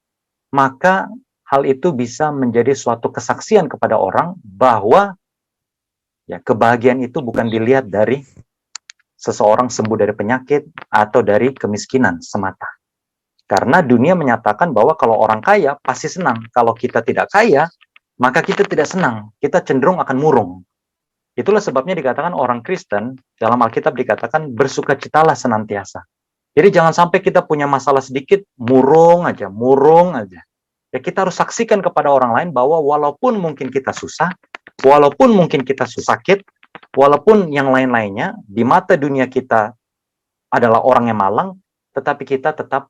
maka hal itu bisa menjadi suatu kesaksian kepada orang bahwa, ya, kebahagiaan itu bukan dilihat dari seseorang sembuh dari penyakit atau dari kemiskinan semata. Karena dunia menyatakan bahwa kalau orang kaya pasti senang. Kalau kita tidak kaya, maka kita tidak senang. Kita cenderung akan murung. Itulah sebabnya dikatakan orang Kristen, dalam Alkitab dikatakan bersukacitalah senantiasa. Jadi jangan sampai kita punya masalah sedikit, murung aja. Ya, kita harus saksikan kepada orang lain bahwa walaupun mungkin kita susah, walaupun mungkin kita sakit, walaupun yang lain-lainnya, di mata dunia kita adalah orang yang malang, tetapi kita tetap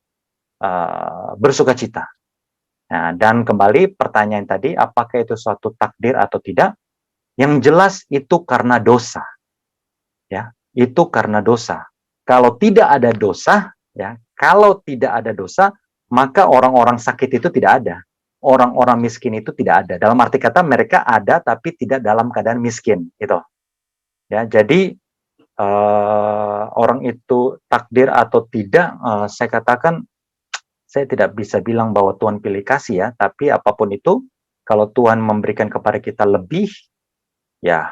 bersukacita. Nah, dan kembali pertanyaan tadi, apakah itu suatu takdir atau tidak? Yang jelas itu karena dosa. Ya, itu karena dosa. Kalau tidak ada dosa, ya, kalau tidak ada dosa, maka orang-orang sakit itu tidak ada. Orang-orang miskin itu tidak ada. Dalam arti kata mereka ada tapi tidak dalam keadaan miskin, gitu. Ya, jadi orang itu takdir atau tidak, saya katakan saya tidak bisa bilang bahwa Tuhan pilih kasih, ya, tapi apapun itu, kalau Tuhan memberikan kepada kita lebih, ya,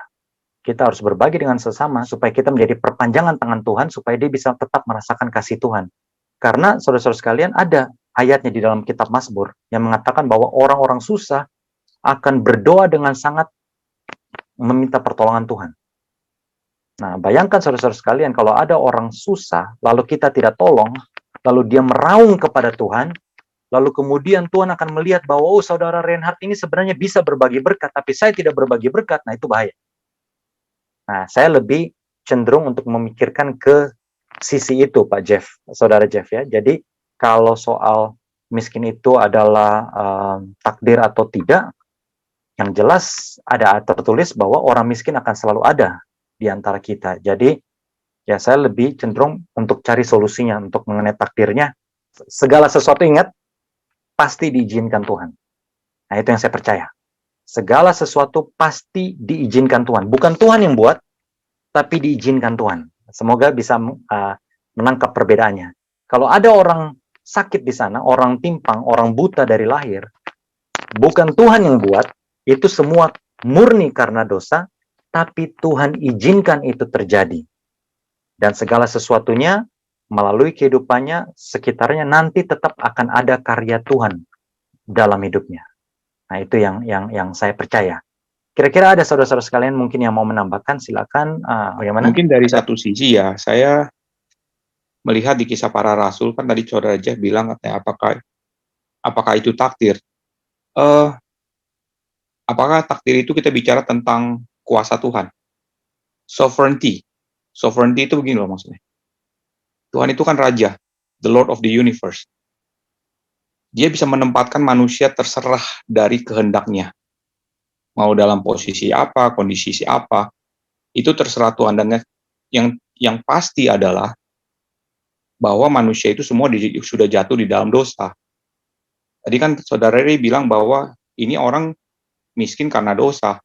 Kita harus berbagi dengan sesama supaya kita menjadi perpanjangan tangan Tuhan supaya dia bisa tetap merasakan kasih Tuhan. Karena saudara-saudara sekalian ada ayatnya di dalam kitab Mazmur yang mengatakan bahwa orang-orang susah akan berdoa dengan sangat meminta pertolongan Tuhan. Nah, bayangkan saudara-saudara sekalian kalau ada orang susah lalu kita tidak tolong, lalu dia meraung kepada Tuhan, lalu kemudian Tuhan akan melihat bahwa oh saudara Reinhard ini sebenarnya bisa berbagi berkat tapi saya tidak berbagi berkat. Nah, itu bahaya. Nah, saya lebih cenderung untuk memikirkan ke sisi itu, Pak Jeff, Saudara Jeff ya. Jadi, kalau soal miskin itu adalah takdir atau tidak, yang jelas ada tertulis bahwa orang miskin akan selalu ada di antara kita. Jadi, ya saya lebih cenderung untuk cari solusinya, untuk mengenai takdirnya. Segala sesuatu ingat, pasti diizinkan Tuhan. Nah, itu yang saya percaya. Segala sesuatu pasti diizinkan Tuhan. Bukan Tuhan yang buat, tapi diizinkan Tuhan. Semoga bisa menangkap perbedaannya. Kalau ada orang sakit di sana, orang timpang, orang buta dari lahir, bukan Tuhan yang buat, itu semua murni karena dosa, tapi Tuhan izinkan itu terjadi. Dan segala sesuatunya melalui kehidupannya, sekitarnya nanti tetap akan ada karya Tuhan dalam hidupnya. Nah, itu yang saya percaya. Kira-kira ada saudara-saudara sekalian mungkin yang mau menambahkan, silakan. Bagaimana? Mungkin dari satu sisi ya, saya melihat di kisah para rasul, kan tadi saudara Jeff bilang katanya apakah itu takdir? Apakah takdir itu kita bicara tentang kuasa Tuhan? Sovereignty. Sovereignty itu begini loh maksudnya. Tuhan itu kan raja, the Lord of the universe. Dia bisa menempatkan manusia terserah dari kehendaknya. Mau dalam posisi apa, kondisi apa, itu terserah Tuhan. Dan yang pasti adalah bahwa manusia itu semua sudah jatuh di dalam dosa. Tadi kan saudara Ray bilang bahwa ini orang miskin karena dosa.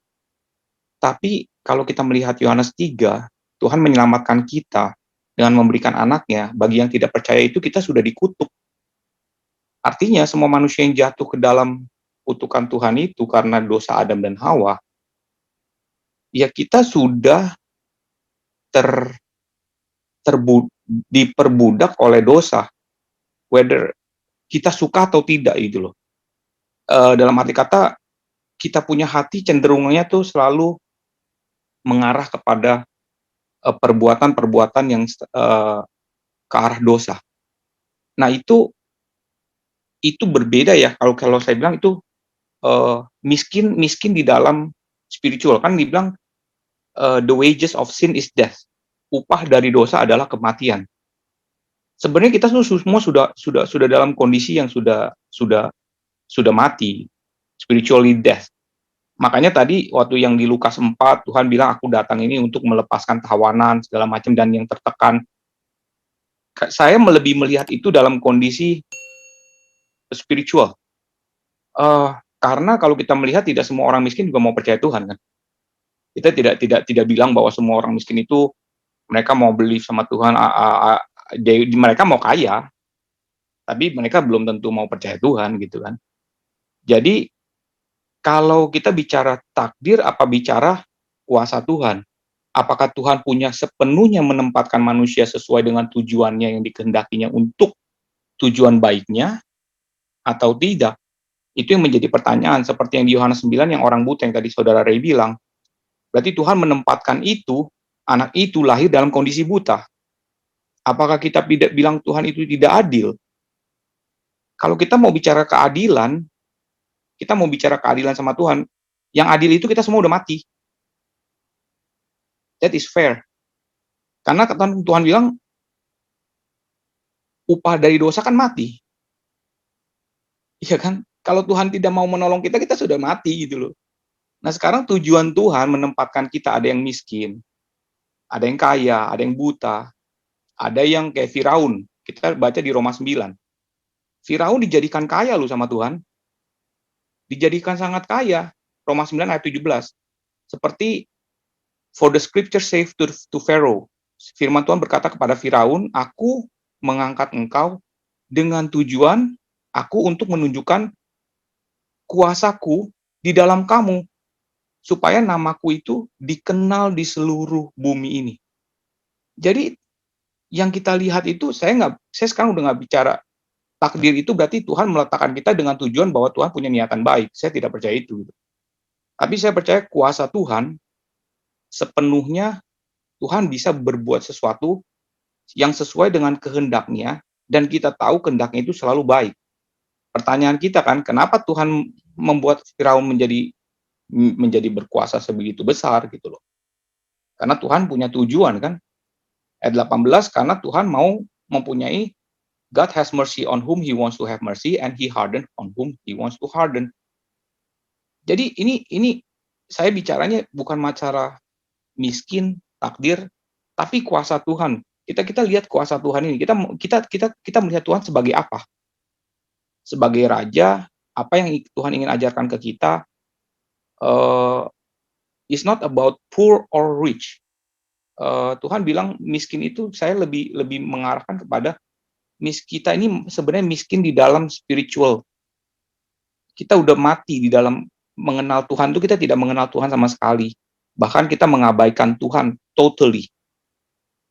Tapi kalau kita melihat Yohanes 3, Tuhan menyelamatkan kita dengan memberikan anaknya. Bagi yang tidak percaya itu kita sudah dikutuk. Artinya semua manusia yang jatuh ke dalam kutukan Tuhan itu karena dosa Adam dan Hawa, ya kita sudah diperbudak oleh dosa, whether kita suka atau tidak itu loh. Dalam arti kata, kita punya hati cenderungnya tuh selalu mengarah kepada perbuatan-perbuatan yang ke arah dosa. Nah itu berbeda ya kalau saya bilang itu miskin di dalam spiritual, kan dibilang the wages of sin is death. Upah dari dosa adalah kematian. Sebenarnya kita semua sudah dalam kondisi yang sudah mati, spiritually death. Makanya tadi waktu yang di Lukas 4 Tuhan bilang aku datang ini untuk melepaskan tawanan segala macam dan yang tertekan. Saya lebih melihat itu dalam kondisi spiritual. Karena kalau kita melihat tidak semua orang miskin juga mau percaya Tuhan kan. Kita tidak bilang bahwa semua orang miskin itu mereka mau beli sama Tuhan, mereka mau kaya, tapi mereka belum tentu mau percaya Tuhan gitu kan. Jadi kalau kita bicara takdir, apa bicara kuasa Tuhan? Apakah Tuhan punya sepenuhnya menempatkan manusia sesuai dengan tujuannya yang dikehendakinya untuk tujuan baiknya atau tidak? Itu yang menjadi pertanyaan, seperti yang di Yohanes 9 yang orang buta yang tadi saudara Ray bilang. Berarti Tuhan menempatkan itu, anak itu lahir dalam kondisi buta. Apakah kita tidak bilang Tuhan itu tidak adil? Kalau kita mau bicara keadilan, kita mau bicara keadilan sama Tuhan, yang adil itu kita semua udah mati. That is fair. Karena Tuhan bilang, upah dari dosa kan mati. Iya kan? Kalau Tuhan tidak mau menolong kita, kita sudah mati gitu loh. Nah sekarang tujuan Tuhan menempatkan kita, ada yang miskin, ada yang kaya, ada yang buta, ada yang kayak Firaun. Kita baca di Roma 9. Firaun dijadikan kaya loh sama Tuhan. Dijadikan sangat kaya. Roma 9 ayat 17. Seperti for the scripture say to Pharaoh. Firman Tuhan berkata kepada Firaun, aku mengangkat engkau dengan tujuan aku untuk menunjukkan kuasaku di dalam kamu. supaya namaku itu dikenal di seluruh bumi ini. Jadi yang kita lihat itu, saya sekarang udah nggak bicara takdir itu berarti Tuhan meletakkan kita dengan tujuan bahwa Tuhan punya niatan baik. Saya tidak percaya itu. Gitu. Tapi saya percaya kuasa Tuhan sepenuhnya Tuhan bisa berbuat sesuatu yang sesuai dengan kehendaknya, dan kita tahu kehendaknya itu selalu baik. Pertanyaan kita kan, kenapa Tuhan membuat Firaun menjadi berkuasa sebegitu besar gitu loh. Karena Tuhan punya tujuan kan. Ayat 18, karena Tuhan mau mempunyai God has mercy on whom he wants to have mercy, and he harden on whom he wants to harden. Jadi ini saya bicaranya bukan masalah miskin, takdir, tapi kuasa Tuhan. Kita lihat kuasa Tuhan ini. Kita melihat Tuhan sebagai apa? Sebagai raja, apa yang Tuhan ingin ajarkan ke kita is not about poor or rich. Tuhan bilang miskin itu saya lebih mengarahkan kepada kita ini sebenarnya miskin di dalam spiritual. Kita udah mati di dalam mengenal Tuhan itu, kita tidak mengenal Tuhan sama sekali. Bahkan kita mengabaikan Tuhan totally.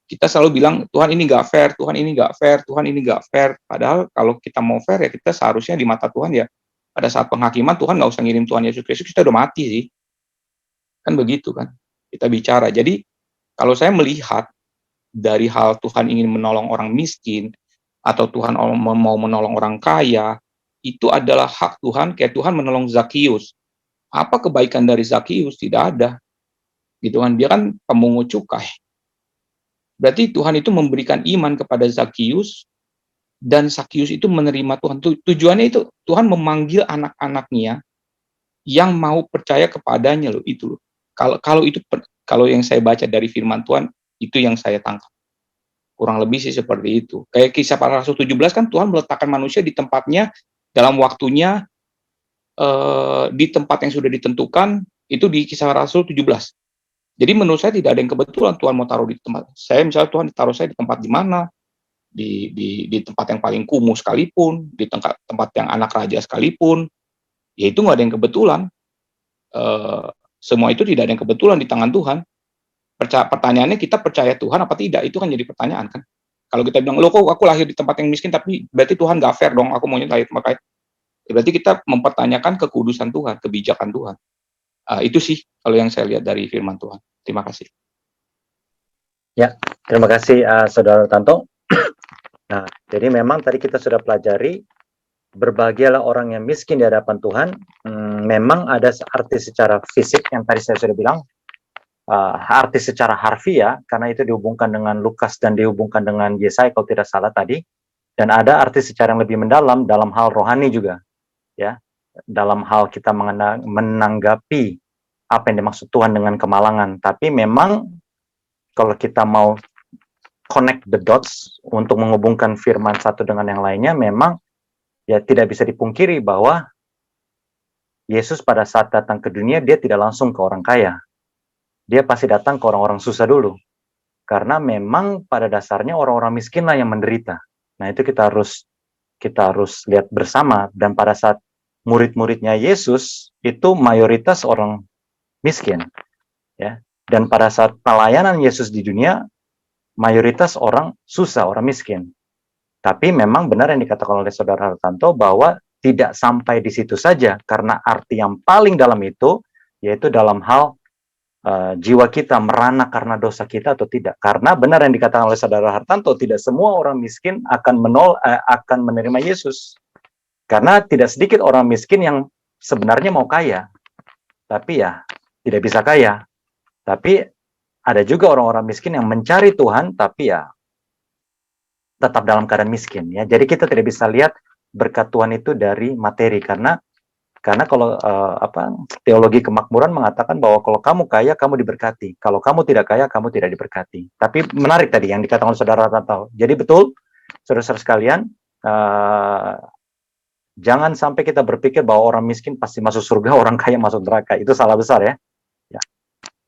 Kita selalu bilang, Tuhan ini nggak fair, Tuhan ini nggak fair, Tuhan ini nggak fair. Padahal kalau kita mau fair ya kita seharusnya di mata Tuhan ya, pada saat penghakiman Tuhan nggak usah ngirim Tuhan Yesus Kristus, kita udah mati sih. Kan begitu kan, kita bicara. Jadi kalau saya melihat dari hal Tuhan ingin menolong orang miskin, atau Tuhan mau menolong orang kaya, itu adalah hak Tuhan, kayak Tuhan menolong Zakius. Apa kebaikan dari Zakius? Tidak ada. Gitu kan, dia kan pemungut cukai. Berarti Tuhan itu memberikan iman kepada Zakius, dan Zakius itu menerima Tuhan. Tujuannya itu Tuhan memanggil anak-anaknya yang mau percaya kepadanya loh, itu loh. Kalau yang saya baca dari firman Tuhan, itu yang saya tangkap. Kurang lebih sih seperti itu. Kayak Kisah Para Rasul 17 kan, Tuhan meletakkan manusia di tempatnya, dalam waktunya, di tempat yang sudah ditentukan, itu di Kisah Para Rasul 17. Jadi menurut saya tidak ada yang kebetulan Tuhan mau taruh di tempat saya. Misalnya Tuhan taruh saya di tempat di mana, di tempat yang paling kumuh sekalipun, di tempat yang anak raja sekalipun, ya itu nggak ada yang kebetulan. Semua itu tidak ada yang kebetulan di tangan Tuhan. Pertanyaannya, kita percaya Tuhan apa tidak? Itu kan jadi pertanyaan kan. Kalau kita bilang, loh kok aku lahir di tempat yang miskin, tapi berarti Tuhan nggak fair dong, aku maunya lahir tempat kaya. Berarti kita mempertanyakan kekudusan Tuhan, kebijakan Tuhan. Itu sih kalau yang saya lihat dari firman Tuhan. Terima kasih. Ya, terima kasih Saudara Tanto. Nah, jadi memang tadi kita sudah pelajari, berbahagialah orang yang miskin di hadapan Tuhan. Memang ada arti secara fisik yang tadi saya sudah bilang, arti secara harfiah, karena itu dihubungkan dengan Lukas dan dihubungkan dengan Yesaya kalau tidak salah tadi. Dan ada arti secara yang lebih mendalam dalam hal rohani juga, ya. Dalam hal kita menanggapi apa yang dimaksud Tuhan dengan kemalangan. Tapi memang kalau kita mau connect the dots untuk menghubungkan firman satu dengan yang lainnya, memang ya tidak bisa dipungkiri bahwa Yesus pada saat datang ke dunia, dia tidak langsung ke orang kaya. Dia pasti datang ke orang-orang susah dulu. Karena memang pada dasarnya orang-orang miskinlah yang menderita. Nah, itu kita harus lihat bersama. Dan pada saat murid-muridnya Yesus itu mayoritas orang miskin, ya. Dan pada saat pelayanan Yesus di dunia, mayoritas orang susah, orang miskin. Tapi memang benar yang dikatakan oleh Saudara Hartanto bahwa tidak sampai di situ saja, karena arti yang paling dalam itu yaitu dalam hal jiwa kita merana karena dosa kita atau tidak. Karena benar yang dikatakan oleh Saudara Hartanto, tidak semua orang miskin akan menerima Yesus. Karena tidak sedikit orang miskin yang sebenarnya mau kaya, tapi ya tidak bisa kaya. Tapi ada juga orang-orang miskin yang mencari Tuhan, tapi ya tetap dalam keadaan miskin. Ya, jadi kita tidak bisa lihat berkat Tuhan itu dari materi, karena kalau teologi kemakmuran mengatakan bahwa kalau kamu kaya, kamu diberkati. Kalau kamu tidak kaya, kamu tidak diberkati. Tapi menarik tadi yang dikatakan oleh Saudara Tanto. Jadi betul, saudara-saudara sekalian, jangan sampai kita berpikir bahwa orang miskin pasti masuk surga, orang kaya masuk neraka. Itu salah besar ya.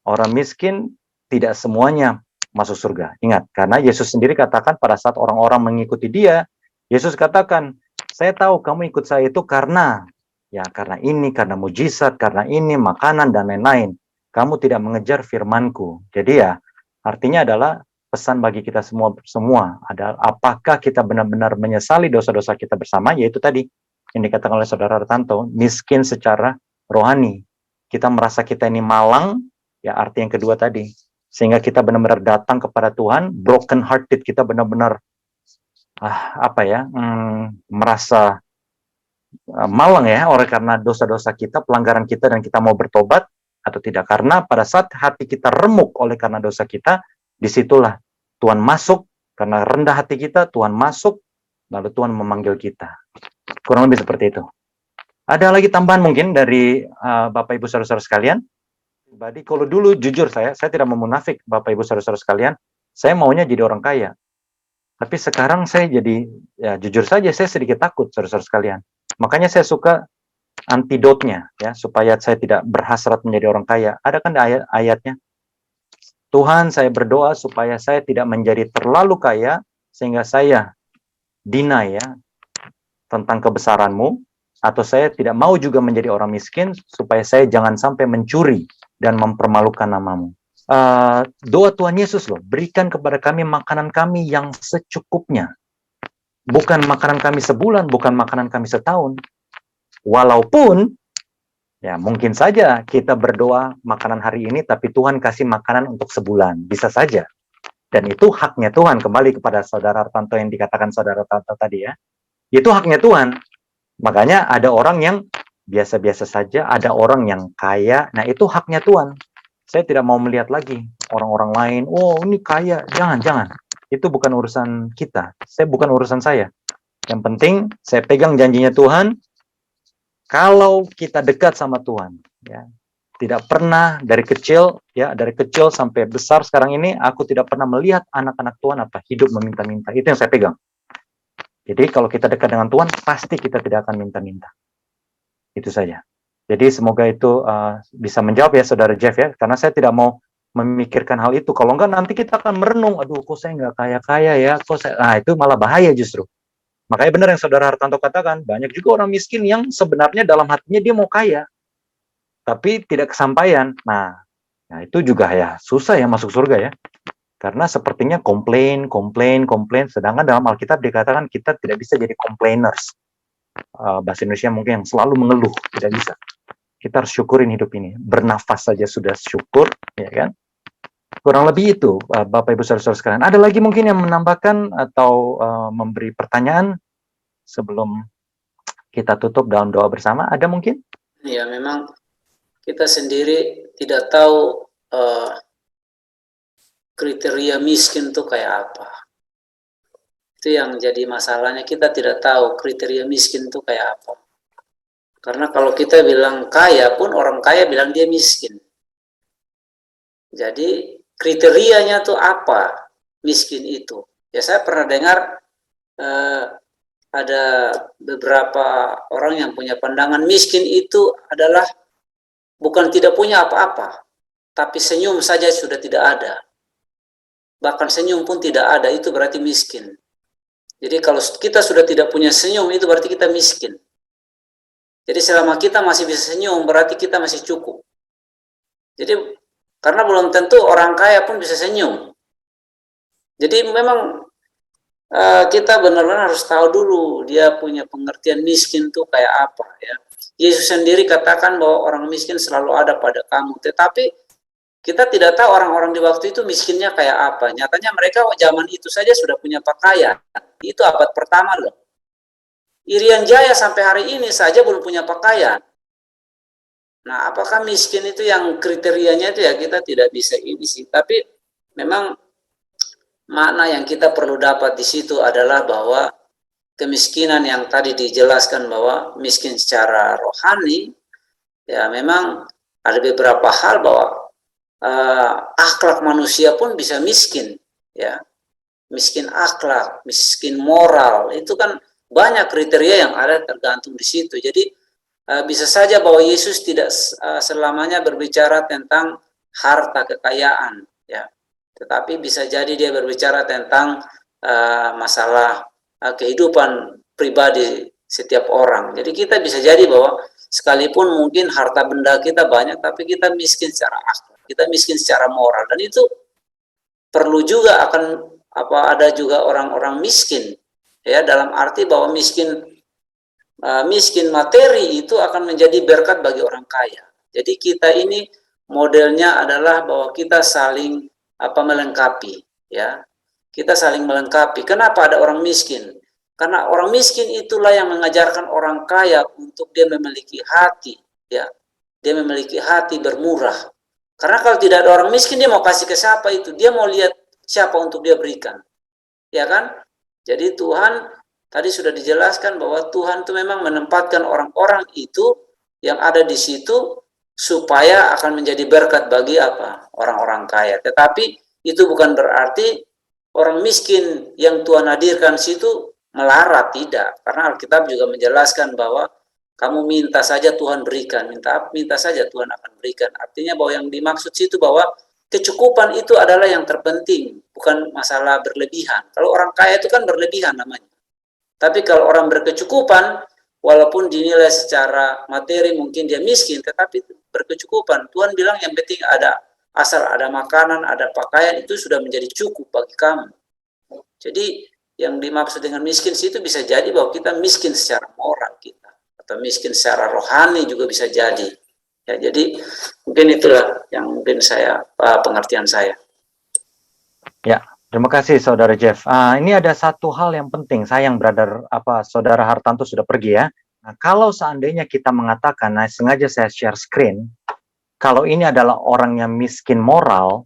Orang miskin tidak semuanya masuk surga. Ingat, karena Yesus sendiri katakan pada saat orang-orang mengikuti dia, Yesus katakan, saya tahu kamu ikut saya itu karena Ya, karena ini, karena mujizat, karena ini, makanan, dan lain-lain. Kamu tidak mengejar firmanku. Jadi ya, artinya adalah pesan bagi kita semua adalah apakah kita benar-benar menyesali dosa-dosa kita bersama, yaitu tadi yang dikatakan oleh Saudara Artanto, miskin secara rohani. Kita merasa kita ini malang, ya arti yang kedua tadi. Sehingga kita benar-benar datang kepada Tuhan, broken hearted, kita benar-benar merasa malang ya, oleh karena dosa-dosa kita, pelanggaran kita, dan kita mau bertobat atau tidak. Karena pada saat hati kita remuk oleh karena dosa kita, disitulah Tuhan masuk, karena rendah hati kita, Tuhan masuk, lalu Tuhan memanggil kita. Kurang lebih seperti itu. Ada lagi tambahan mungkin dari Bapak Ibu Saudara-saudara sekalian? Pribadi, kalau dulu jujur saya tidak mau munafik Bapak Ibu Saudara-saudara sekalian, saya maunya jadi orang kaya. Tapi sekarang saya jadi, ya jujur saja saya sedikit takut saudara-saudara sekalian. Makanya saya suka antidotnya, ya, supaya saya tidak berhasrat menjadi orang kaya. Ada kan ayatnya? Tuhan, saya berdoa supaya saya tidak menjadi terlalu kaya, sehingga saya deny ya, tentang kebesaran-Mu, atau saya tidak mau juga menjadi orang miskin, supaya saya jangan sampai mencuri dan mempermalukan nama-Mu. Doa Tuhan Yesus loh, berikan kepada kami makanan kami yang secukupnya. Bukan makanan kami sebulan, bukan makanan kami setahun. Walaupun, ya mungkin saja kita berdoa makanan hari ini, tapi Tuhan kasih makanan untuk sebulan. Bisa saja. Dan itu haknya Tuhan, kembali kepada Saudara Artanto yang dikatakan Saudara Artanto tadi ya. Itu haknya Tuhan. Makanya ada orang yang biasa-biasa saja, ada orang yang kaya. Nah itu haknya Tuhan. Saya tidak mau melihat lagi orang-orang lain, oh ini kaya, jangan. Itu bukan urusan kita, bukan urusan saya. Yang penting saya pegang janjinya Tuhan. Kalau kita dekat sama Tuhan, ya, tidak pernah dari kecil sampai besar sekarang ini, aku tidak pernah melihat anak-anak Tuhan hidup meminta-minta. Itu yang saya pegang. Jadi kalau kita dekat dengan Tuhan, pasti kita tidak akan minta-minta. Itu saja. Jadi semoga itu bisa menjawab ya Saudara Jeff ya, karena saya tidak mau memikirkan hal itu. Kalau enggak nanti kita akan merenung, aduh kok saya nggak kaya-kaya ya, nah itu malah bahaya justru. Makanya benar yang Saudara Hartanto katakan, banyak juga orang miskin yang sebenarnya dalam hatinya dia mau kaya, tapi tidak kesampaian. Nah itu juga ya susah ya masuk surga ya. Karena sepertinya komplain, sedangkan dalam Alkitab dikatakan kita tidak bisa jadi complainers. Bahasa Indonesia mungkin yang selalu mengeluh, tidak bisa. Kita harus syukurin hidup ini. Bernafas saja sudah syukur, ya kan? Kurang lebih itu, Bapak Ibu Saudara-saudara sekalian. Ada lagi mungkin yang menambahkan atau memberi pertanyaan sebelum kita tutup dalam doa bersama? Ada mungkin? Ya, memang kita sendiri tidak tahu kriteria miskin itu kayak apa. Itu yang jadi masalahnya, kita tidak tahu kriteria miskin itu kayak apa. Karena kalau kita bilang kaya pun, orang kaya bilang dia miskin. Jadi kriterianya tuh apa miskin itu? Ya saya pernah dengar ada beberapa orang yang punya pandangan miskin itu adalah bukan tidak punya apa-apa, tapi senyum saja sudah tidak ada. Bahkan senyum pun tidak ada, itu berarti miskin. Jadi kalau kita sudah tidak punya senyum, itu berarti kita miskin. Jadi selama kita masih bisa senyum, berarti kita masih cukup. Jadi karena belum tentu orang kaya pun bisa senyum. Jadi memang kita benar-benar harus tahu dulu dia punya pengertian miskin itu kayak apa ya. Yesus sendiri katakan bahwa orang miskin selalu ada pada kamu. Tetapi kita tidak tahu orang-orang di waktu itu miskinnya kayak apa. Nyatanya mereka zaman itu saja sudah punya pakaian. Itu abad pertama loh. Irian Jaya sampai hari ini saja belum punya pakaian. Nah, apakah miskin itu yang kriterianya itu ya kita tidak bisa ini sih. Tapi memang makna yang kita perlu dapat di situ adalah bahwa kemiskinan yang tadi dijelaskan bahwa miskin secara rohani, ya memang ada beberapa hal bahwa akhlak manusia pun bisa miskin, ya miskin akhlak, miskin moral, itu kan banyak kriteria yang ada tergantung di situ. Jadi bisa saja bahwa Yesus tidak selamanya berbicara tentang harta kekayaan, ya, tetapi bisa jadi dia berbicara tentang masalah kehidupan pribadi setiap orang. Jadi kita bisa jadi bahwa sekalipun mungkin harta benda kita banyak, tapi kita miskin secara akhlak, kita miskin secara moral, dan itu perlu juga ada juga orang-orang miskin, ya, dalam arti bahwa miskin materi itu akan menjadi berkat bagi orang kaya. Jadi kita ini modelnya adalah bahwa kita saling melengkapi, ya. Kita saling melengkapi. Kenapa ada orang miskin? Karena orang miskin itulah yang mengajarkan orang kaya untuk dia memiliki hati, ya. Dia memiliki hati bermurah. Karena kalau tidak ada orang miskin, dia mau kasih ke siapa itu? Dia mau lihat siapa untuk dia berikan. Ya kan? Jadi Tuhan tadi sudah dijelaskan bahwa Tuhan itu memang menempatkan orang-orang itu yang ada di situ supaya akan menjadi berkat bagi orang-orang kaya. Tetapi itu bukan berarti orang miskin yang Tuhan hadirkan situ melarat, tidak. Karena Alkitab juga menjelaskan bahwa kamu minta saja Tuhan berikan, minta saja Tuhan akan berikan. Artinya bahwa yang dimaksud situ bahwa kecukupan itu adalah yang terpenting, bukan masalah berlebihan. Kalau orang kaya itu kan berlebihan namanya. Tapi kalau orang berkecukupan, walaupun dinilai secara materi mungkin dia miskin, tetapi berkecukupan. Tuhan bilang yang penting asal ada makanan, ada pakaian, itu sudah menjadi cukup bagi kamu. Jadi yang dimaksud dengan miskin situ bisa jadi bahwa kita miskin secara moral kita, atau miskin secara rohani juga bisa jadi. Ya, jadi mungkin itulah yang mungkin pengertian saya. Ya, terima kasih Saudara Jeff. Ini ada satu hal yang penting. Sayang Saudara Hartanto sudah pergi ya. Nah, kalau seandainya kita mengatakan, sengaja saya share screen, kalau ini adalah orang yang miskin moral,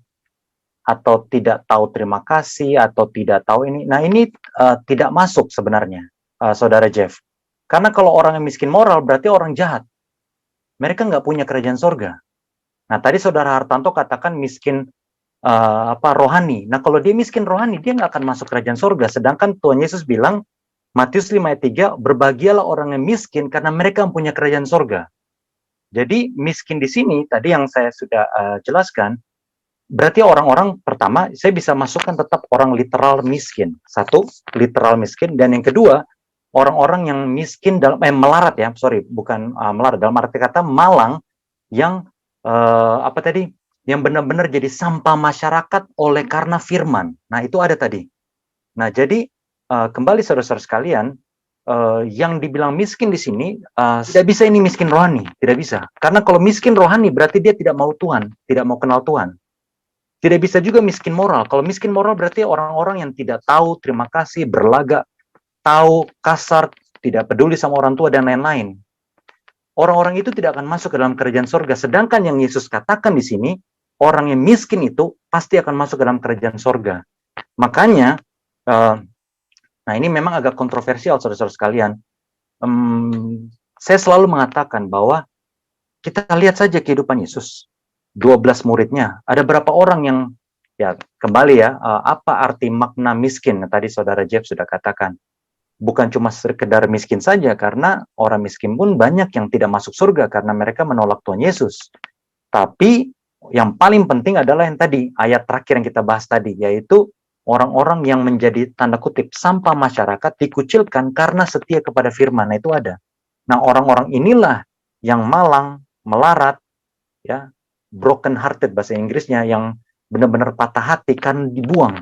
atau tidak tahu terima kasih, atau tidak tahu ini. Nah, ini tidak masuk sebenarnya, Saudara Jeff. Karena kalau orang yang miskin moral, berarti orang jahat. Mereka nggak punya kerajaan sorga. Nah, tadi Saudara Hartanto katakan miskin rohani. Nah, kalau dia miskin rohani, dia nggak akan masuk kerajaan sorga. Sedangkan Tuhan Yesus bilang, Matius 5 ayat 3, berbahagialah orang yang miskin karena mereka mempunyai kerajaan sorga. Jadi, miskin di sini, tadi yang saya sudah jelaskan, berarti orang-orang pertama, saya bisa masukkan tetap orang literal miskin. Satu, literal miskin. Dan yang kedua, orang-orang yang miskin dalam, melarat ya, bukan melarat, dalam arti kata malang, yang, yang benar-benar jadi sampah masyarakat oleh karena firman. Nah, itu ada tadi. Nah, jadi, kembali saudara-saudara sekalian, yang dibilang miskin di sini, tidak bisa ini miskin rohani, tidak bisa. Karena kalau miskin rohani, berarti dia tidak mau Tuhan, tidak mau kenal Tuhan. Tidak bisa juga miskin moral. Kalau miskin moral berarti orang-orang yang tidak tahu terima kasih, berlagak, tahu kasar, tidak peduli sama orang tua dan lain-lain. Orang-orang itu tidak akan masuk ke dalam kerajaan sorga. Sedangkan yang Yesus katakan di sini, orang yang miskin itu pasti akan masuk ke dalam kerajaan sorga. Makanya, nah ini memang agak kontroversial saudara-saudara sekalian. Saya selalu mengatakan bahwa kita lihat saja kehidupan Yesus. 12 muridnya, ada berapa orang yang, ya kembali ya, apa arti makna miskin? Tadi Saudara Jeff sudah katakan, bukan cuma sekedar miskin saja, karena orang miskin pun banyak yang tidak masuk surga karena mereka menolak Tuhan Yesus. Tapi yang paling penting adalah yang tadi, ayat terakhir yang kita bahas tadi, yaitu orang-orang yang menjadi tanda kutip sampah masyarakat dikucilkan karena setia kepada firman. Nah, itu ada. Nah, orang-orang inilah yang malang, melarat, ya, broken hearted bahasa Inggrisnya, yang benar-benar patah hati karena dibuang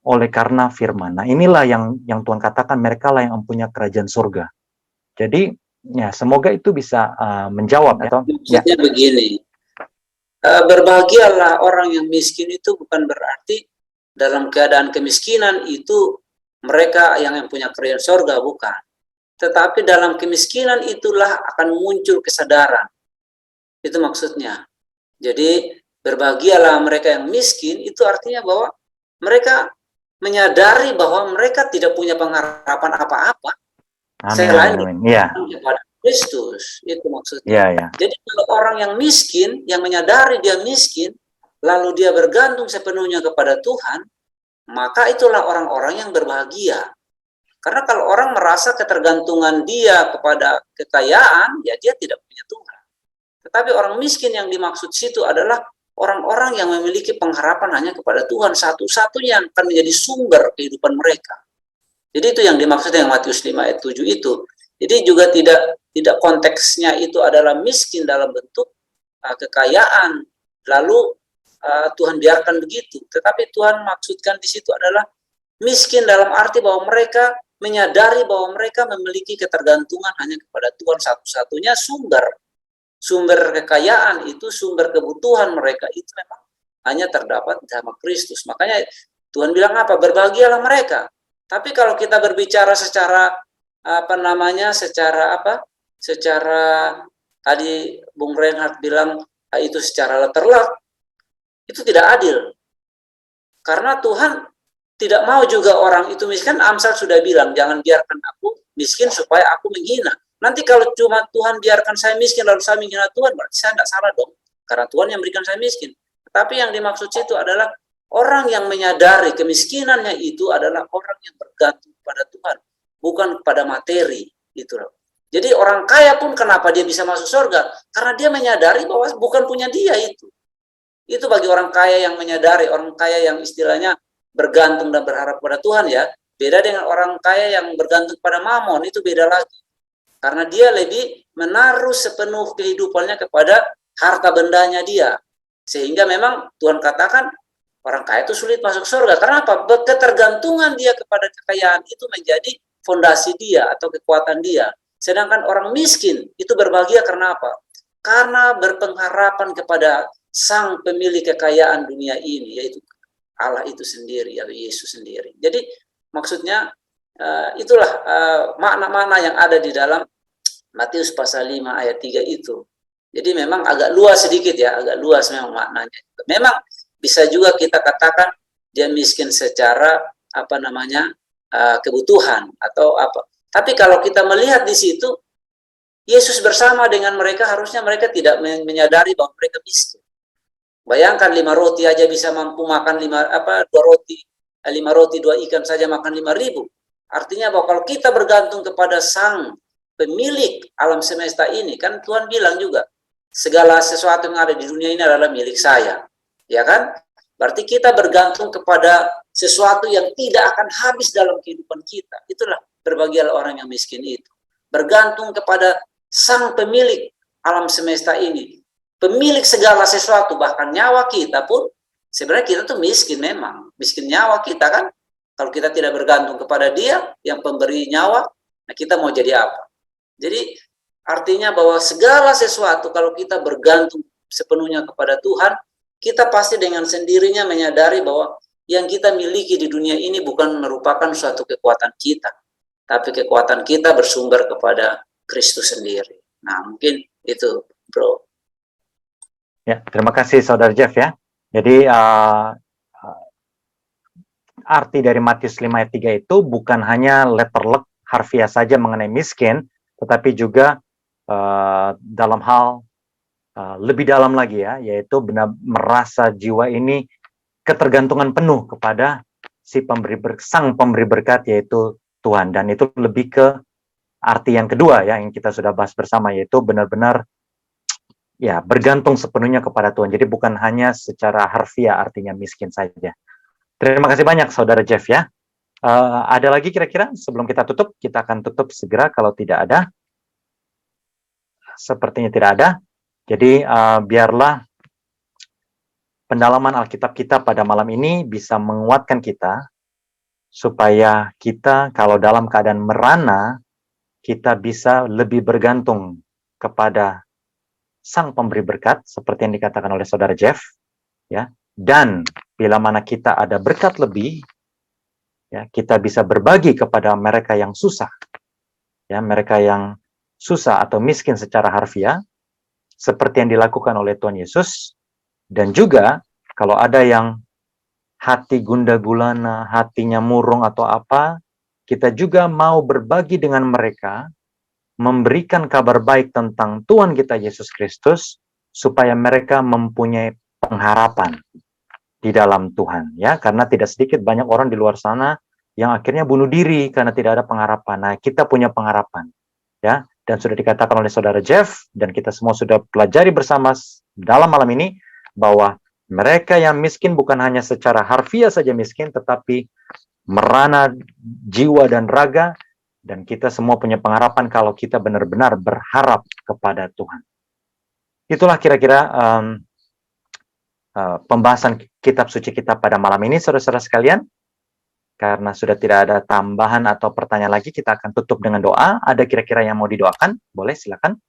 oleh karena firman. Nah, inilah yang Tuhan katakan, mereka lah yang mempunyai kerajaan surga. Jadi, ya semoga itu bisa menjawab. Maksudnya begini, berbahagialah orang yang miskin itu bukan berarti dalam keadaan kemiskinan itu mereka yang punya kerajaan surga, bukan. Tetapi dalam kemiskinan itulah akan muncul kesadaran. Itu maksudnya. Jadi berbahagialah mereka yang miskin, itu artinya bahwa mereka menyadari bahwa mereka tidak punya pengharapan apa-apa selain kepada Kristus. Itu maksudnya. Jadi kalau orang yang miskin, yang menyadari dia miskin, lalu dia bergantung sepenuhnya kepada Tuhan, maka itulah orang-orang yang berbahagia. Karena kalau orang merasa ketergantungan dia kepada kekayaan, ya dia tidak punya Tuhan. Tetapi orang miskin yang dimaksud situ adalah orang-orang yang memiliki pengharapan hanya kepada Tuhan, satu-satunya yang akan menjadi sumber kehidupan mereka. Jadi itu yang dimaksud dengan Matius 5 ayat 7 itu. Jadi juga tidak konteksnya itu adalah miskin dalam bentuk kekayaan, lalu Tuhan biarkan begitu. Tetapi Tuhan maksudkan di situ adalah miskin dalam arti bahwa mereka menyadari bahwa mereka memiliki ketergantungan hanya kepada Tuhan satu-satunya sumber kekayaan itu, sumber kebutuhan mereka itu memang hanya terdapat sama Kristus. Makanya Tuhan bilang apa? Berbahagialah mereka. Tapi kalau kita berbicara secara secara tadi Bung Reinhardt bilang itu secara letterlock, itu tidak adil. Karena Tuhan tidak mau juga orang itu miskin. Amsal sudah bilang, jangan biarkan aku miskin supaya aku menghina. Nanti kalau cuma Tuhan biarkan saya miskin lalu saya menghina Tuhan, berarti saya tidak salah dong. Karena Tuhan yang berikan saya miskin. Tapi yang dimaksud itu adalah orang yang menyadari kemiskinannya itu adalah orang yang bergantung pada Tuhan, bukan pada materi. Gitu loh. Jadi orang kaya pun kenapa dia bisa masuk surga? Karena dia menyadari bahwa bukan punya dia itu. Itu bagi orang kaya yang menyadari, orang kaya yang istilahnya bergantung dan berharap pada Tuhan ya. Beda dengan orang kaya yang bergantung pada mamon, itu beda lagi. Karena dia lebih menaruh sepenuh kehidupannya kepada harta bendanya dia. Sehingga memang Tuhan katakan orang kaya itu sulit masuk surga. Kenapa? Ketergantungan dia kepada kekayaan itu menjadi fondasi dia atau kekuatan dia. Sedangkan orang miskin itu berbahagia karena apa? Karena berpengharapan kepada sang pemilik kekayaan dunia ini, yaitu Allah itu sendiri atau Yesus sendiri. Jadi maksudnya itulah makna-makna yang ada di dalam Matius pasal 5 ayat 3 itu. Jadi memang agak luas sedikit ya, agak luas memang maknanya. Memang bisa juga kita katakan dia miskin secara kebutuhan atau apa. Tapi kalau kita melihat di situ, Yesus bersama dengan mereka, harusnya mereka tidak menyadari bahwa mereka miskin. Bayangkan 5 roti aja bisa mampu makan 2 roti 2 ikan saja makan 5.000. Artinya bahwa kalau kita bergantung kepada sang pemilik alam semesta ini, kan Tuhan bilang juga segala sesuatu yang ada di dunia ini adalah milik saya, ya kan? Berarti kita bergantung kepada sesuatu yang tidak akan habis dalam kehidupan kita. Itulah berbahagialah orang yang miskin itu. Bergantung kepada sang pemilik alam semesta ini. Pemilik segala sesuatu, bahkan nyawa kita pun, sebenarnya kita tuh miskin memang. Miskin nyawa kita kan. Kalau kita tidak bergantung kepada dia, yang pemberi nyawa, nah kita mau jadi apa? Jadi artinya bahwa segala sesuatu kalau kita bergantung sepenuhnya kepada Tuhan, kita pasti dengan sendirinya menyadari bahwa yang kita miliki di dunia ini bukan merupakan suatu kekuatan kita, tapi kekuatan kita bersumber kepada Kristus sendiri. Nah mungkin itu bro. Ya, terima kasih Saudara Jeff ya. Jadi arti dari Matius 5 ayat 3 itu bukan hanya letterlock harfiah saja mengenai miskin, tetapi juga dalam hal lebih dalam lagi ya, yaitu benar merasa jiwa ini ketergantungan penuh kepada sang pemberi berkat, yaitu Tuhan. Dan itu lebih ke arti yang kedua ya, yang kita sudah bahas bersama, yaitu benar-benar ya bergantung sepenuhnya kepada Tuhan. Jadi bukan hanya secara harfiah artinya miskin saja. Terima kasih banyak Saudara Jeff ya. Ada lagi kira-kira sebelum kita tutup? Kita akan tutup segera kalau tidak ada. Sepertinya tidak ada. Jadi biarlah pendalaman Alkitab kita pada malam ini bisa menguatkan kita, supaya kita kalau dalam keadaan merana, kita bisa lebih bergantung kepada sang pemberi berkat, seperti yang dikatakan oleh Saudara Jeff, ya. Dan bila mana kita ada berkat lebih, ya, kita bisa berbagi kepada mereka yang susah, ya, mereka yang susah atau miskin secara harfiah, seperti yang dilakukan oleh Tuhan Yesus. Dan juga kalau ada yang hati gundah gulana, hatinya murung atau apa, kita juga mau berbagi dengan mereka, memberikan kabar baik tentang Tuhan kita Yesus Kristus, supaya mereka mempunyai pengharapan di dalam Tuhan, ya. Karena tidak sedikit banyak orang di luar sana yang akhirnya bunuh diri karena tidak ada pengharapan. Nah, kita punya pengharapan, ya. Dan sudah dikatakan oleh Saudara Jeff, dan kita semua sudah pelajari bersama dalam malam ini, bahwa mereka yang miskin bukan hanya secara harfiah saja miskin, tetapi merana jiwa dan raga, Dan kita semua punya pengharapan kalau kita benar-benar berharap kepada Tuhan. Itulah kira-kira pembahasan kitab suci kita pada malam ini, saudara-saudara sekalian. Karena sudah tidak ada tambahan atau pertanyaan lagi, kita akan tutup dengan doa. Ada kira-kira yang mau didoakan? Boleh, silakan.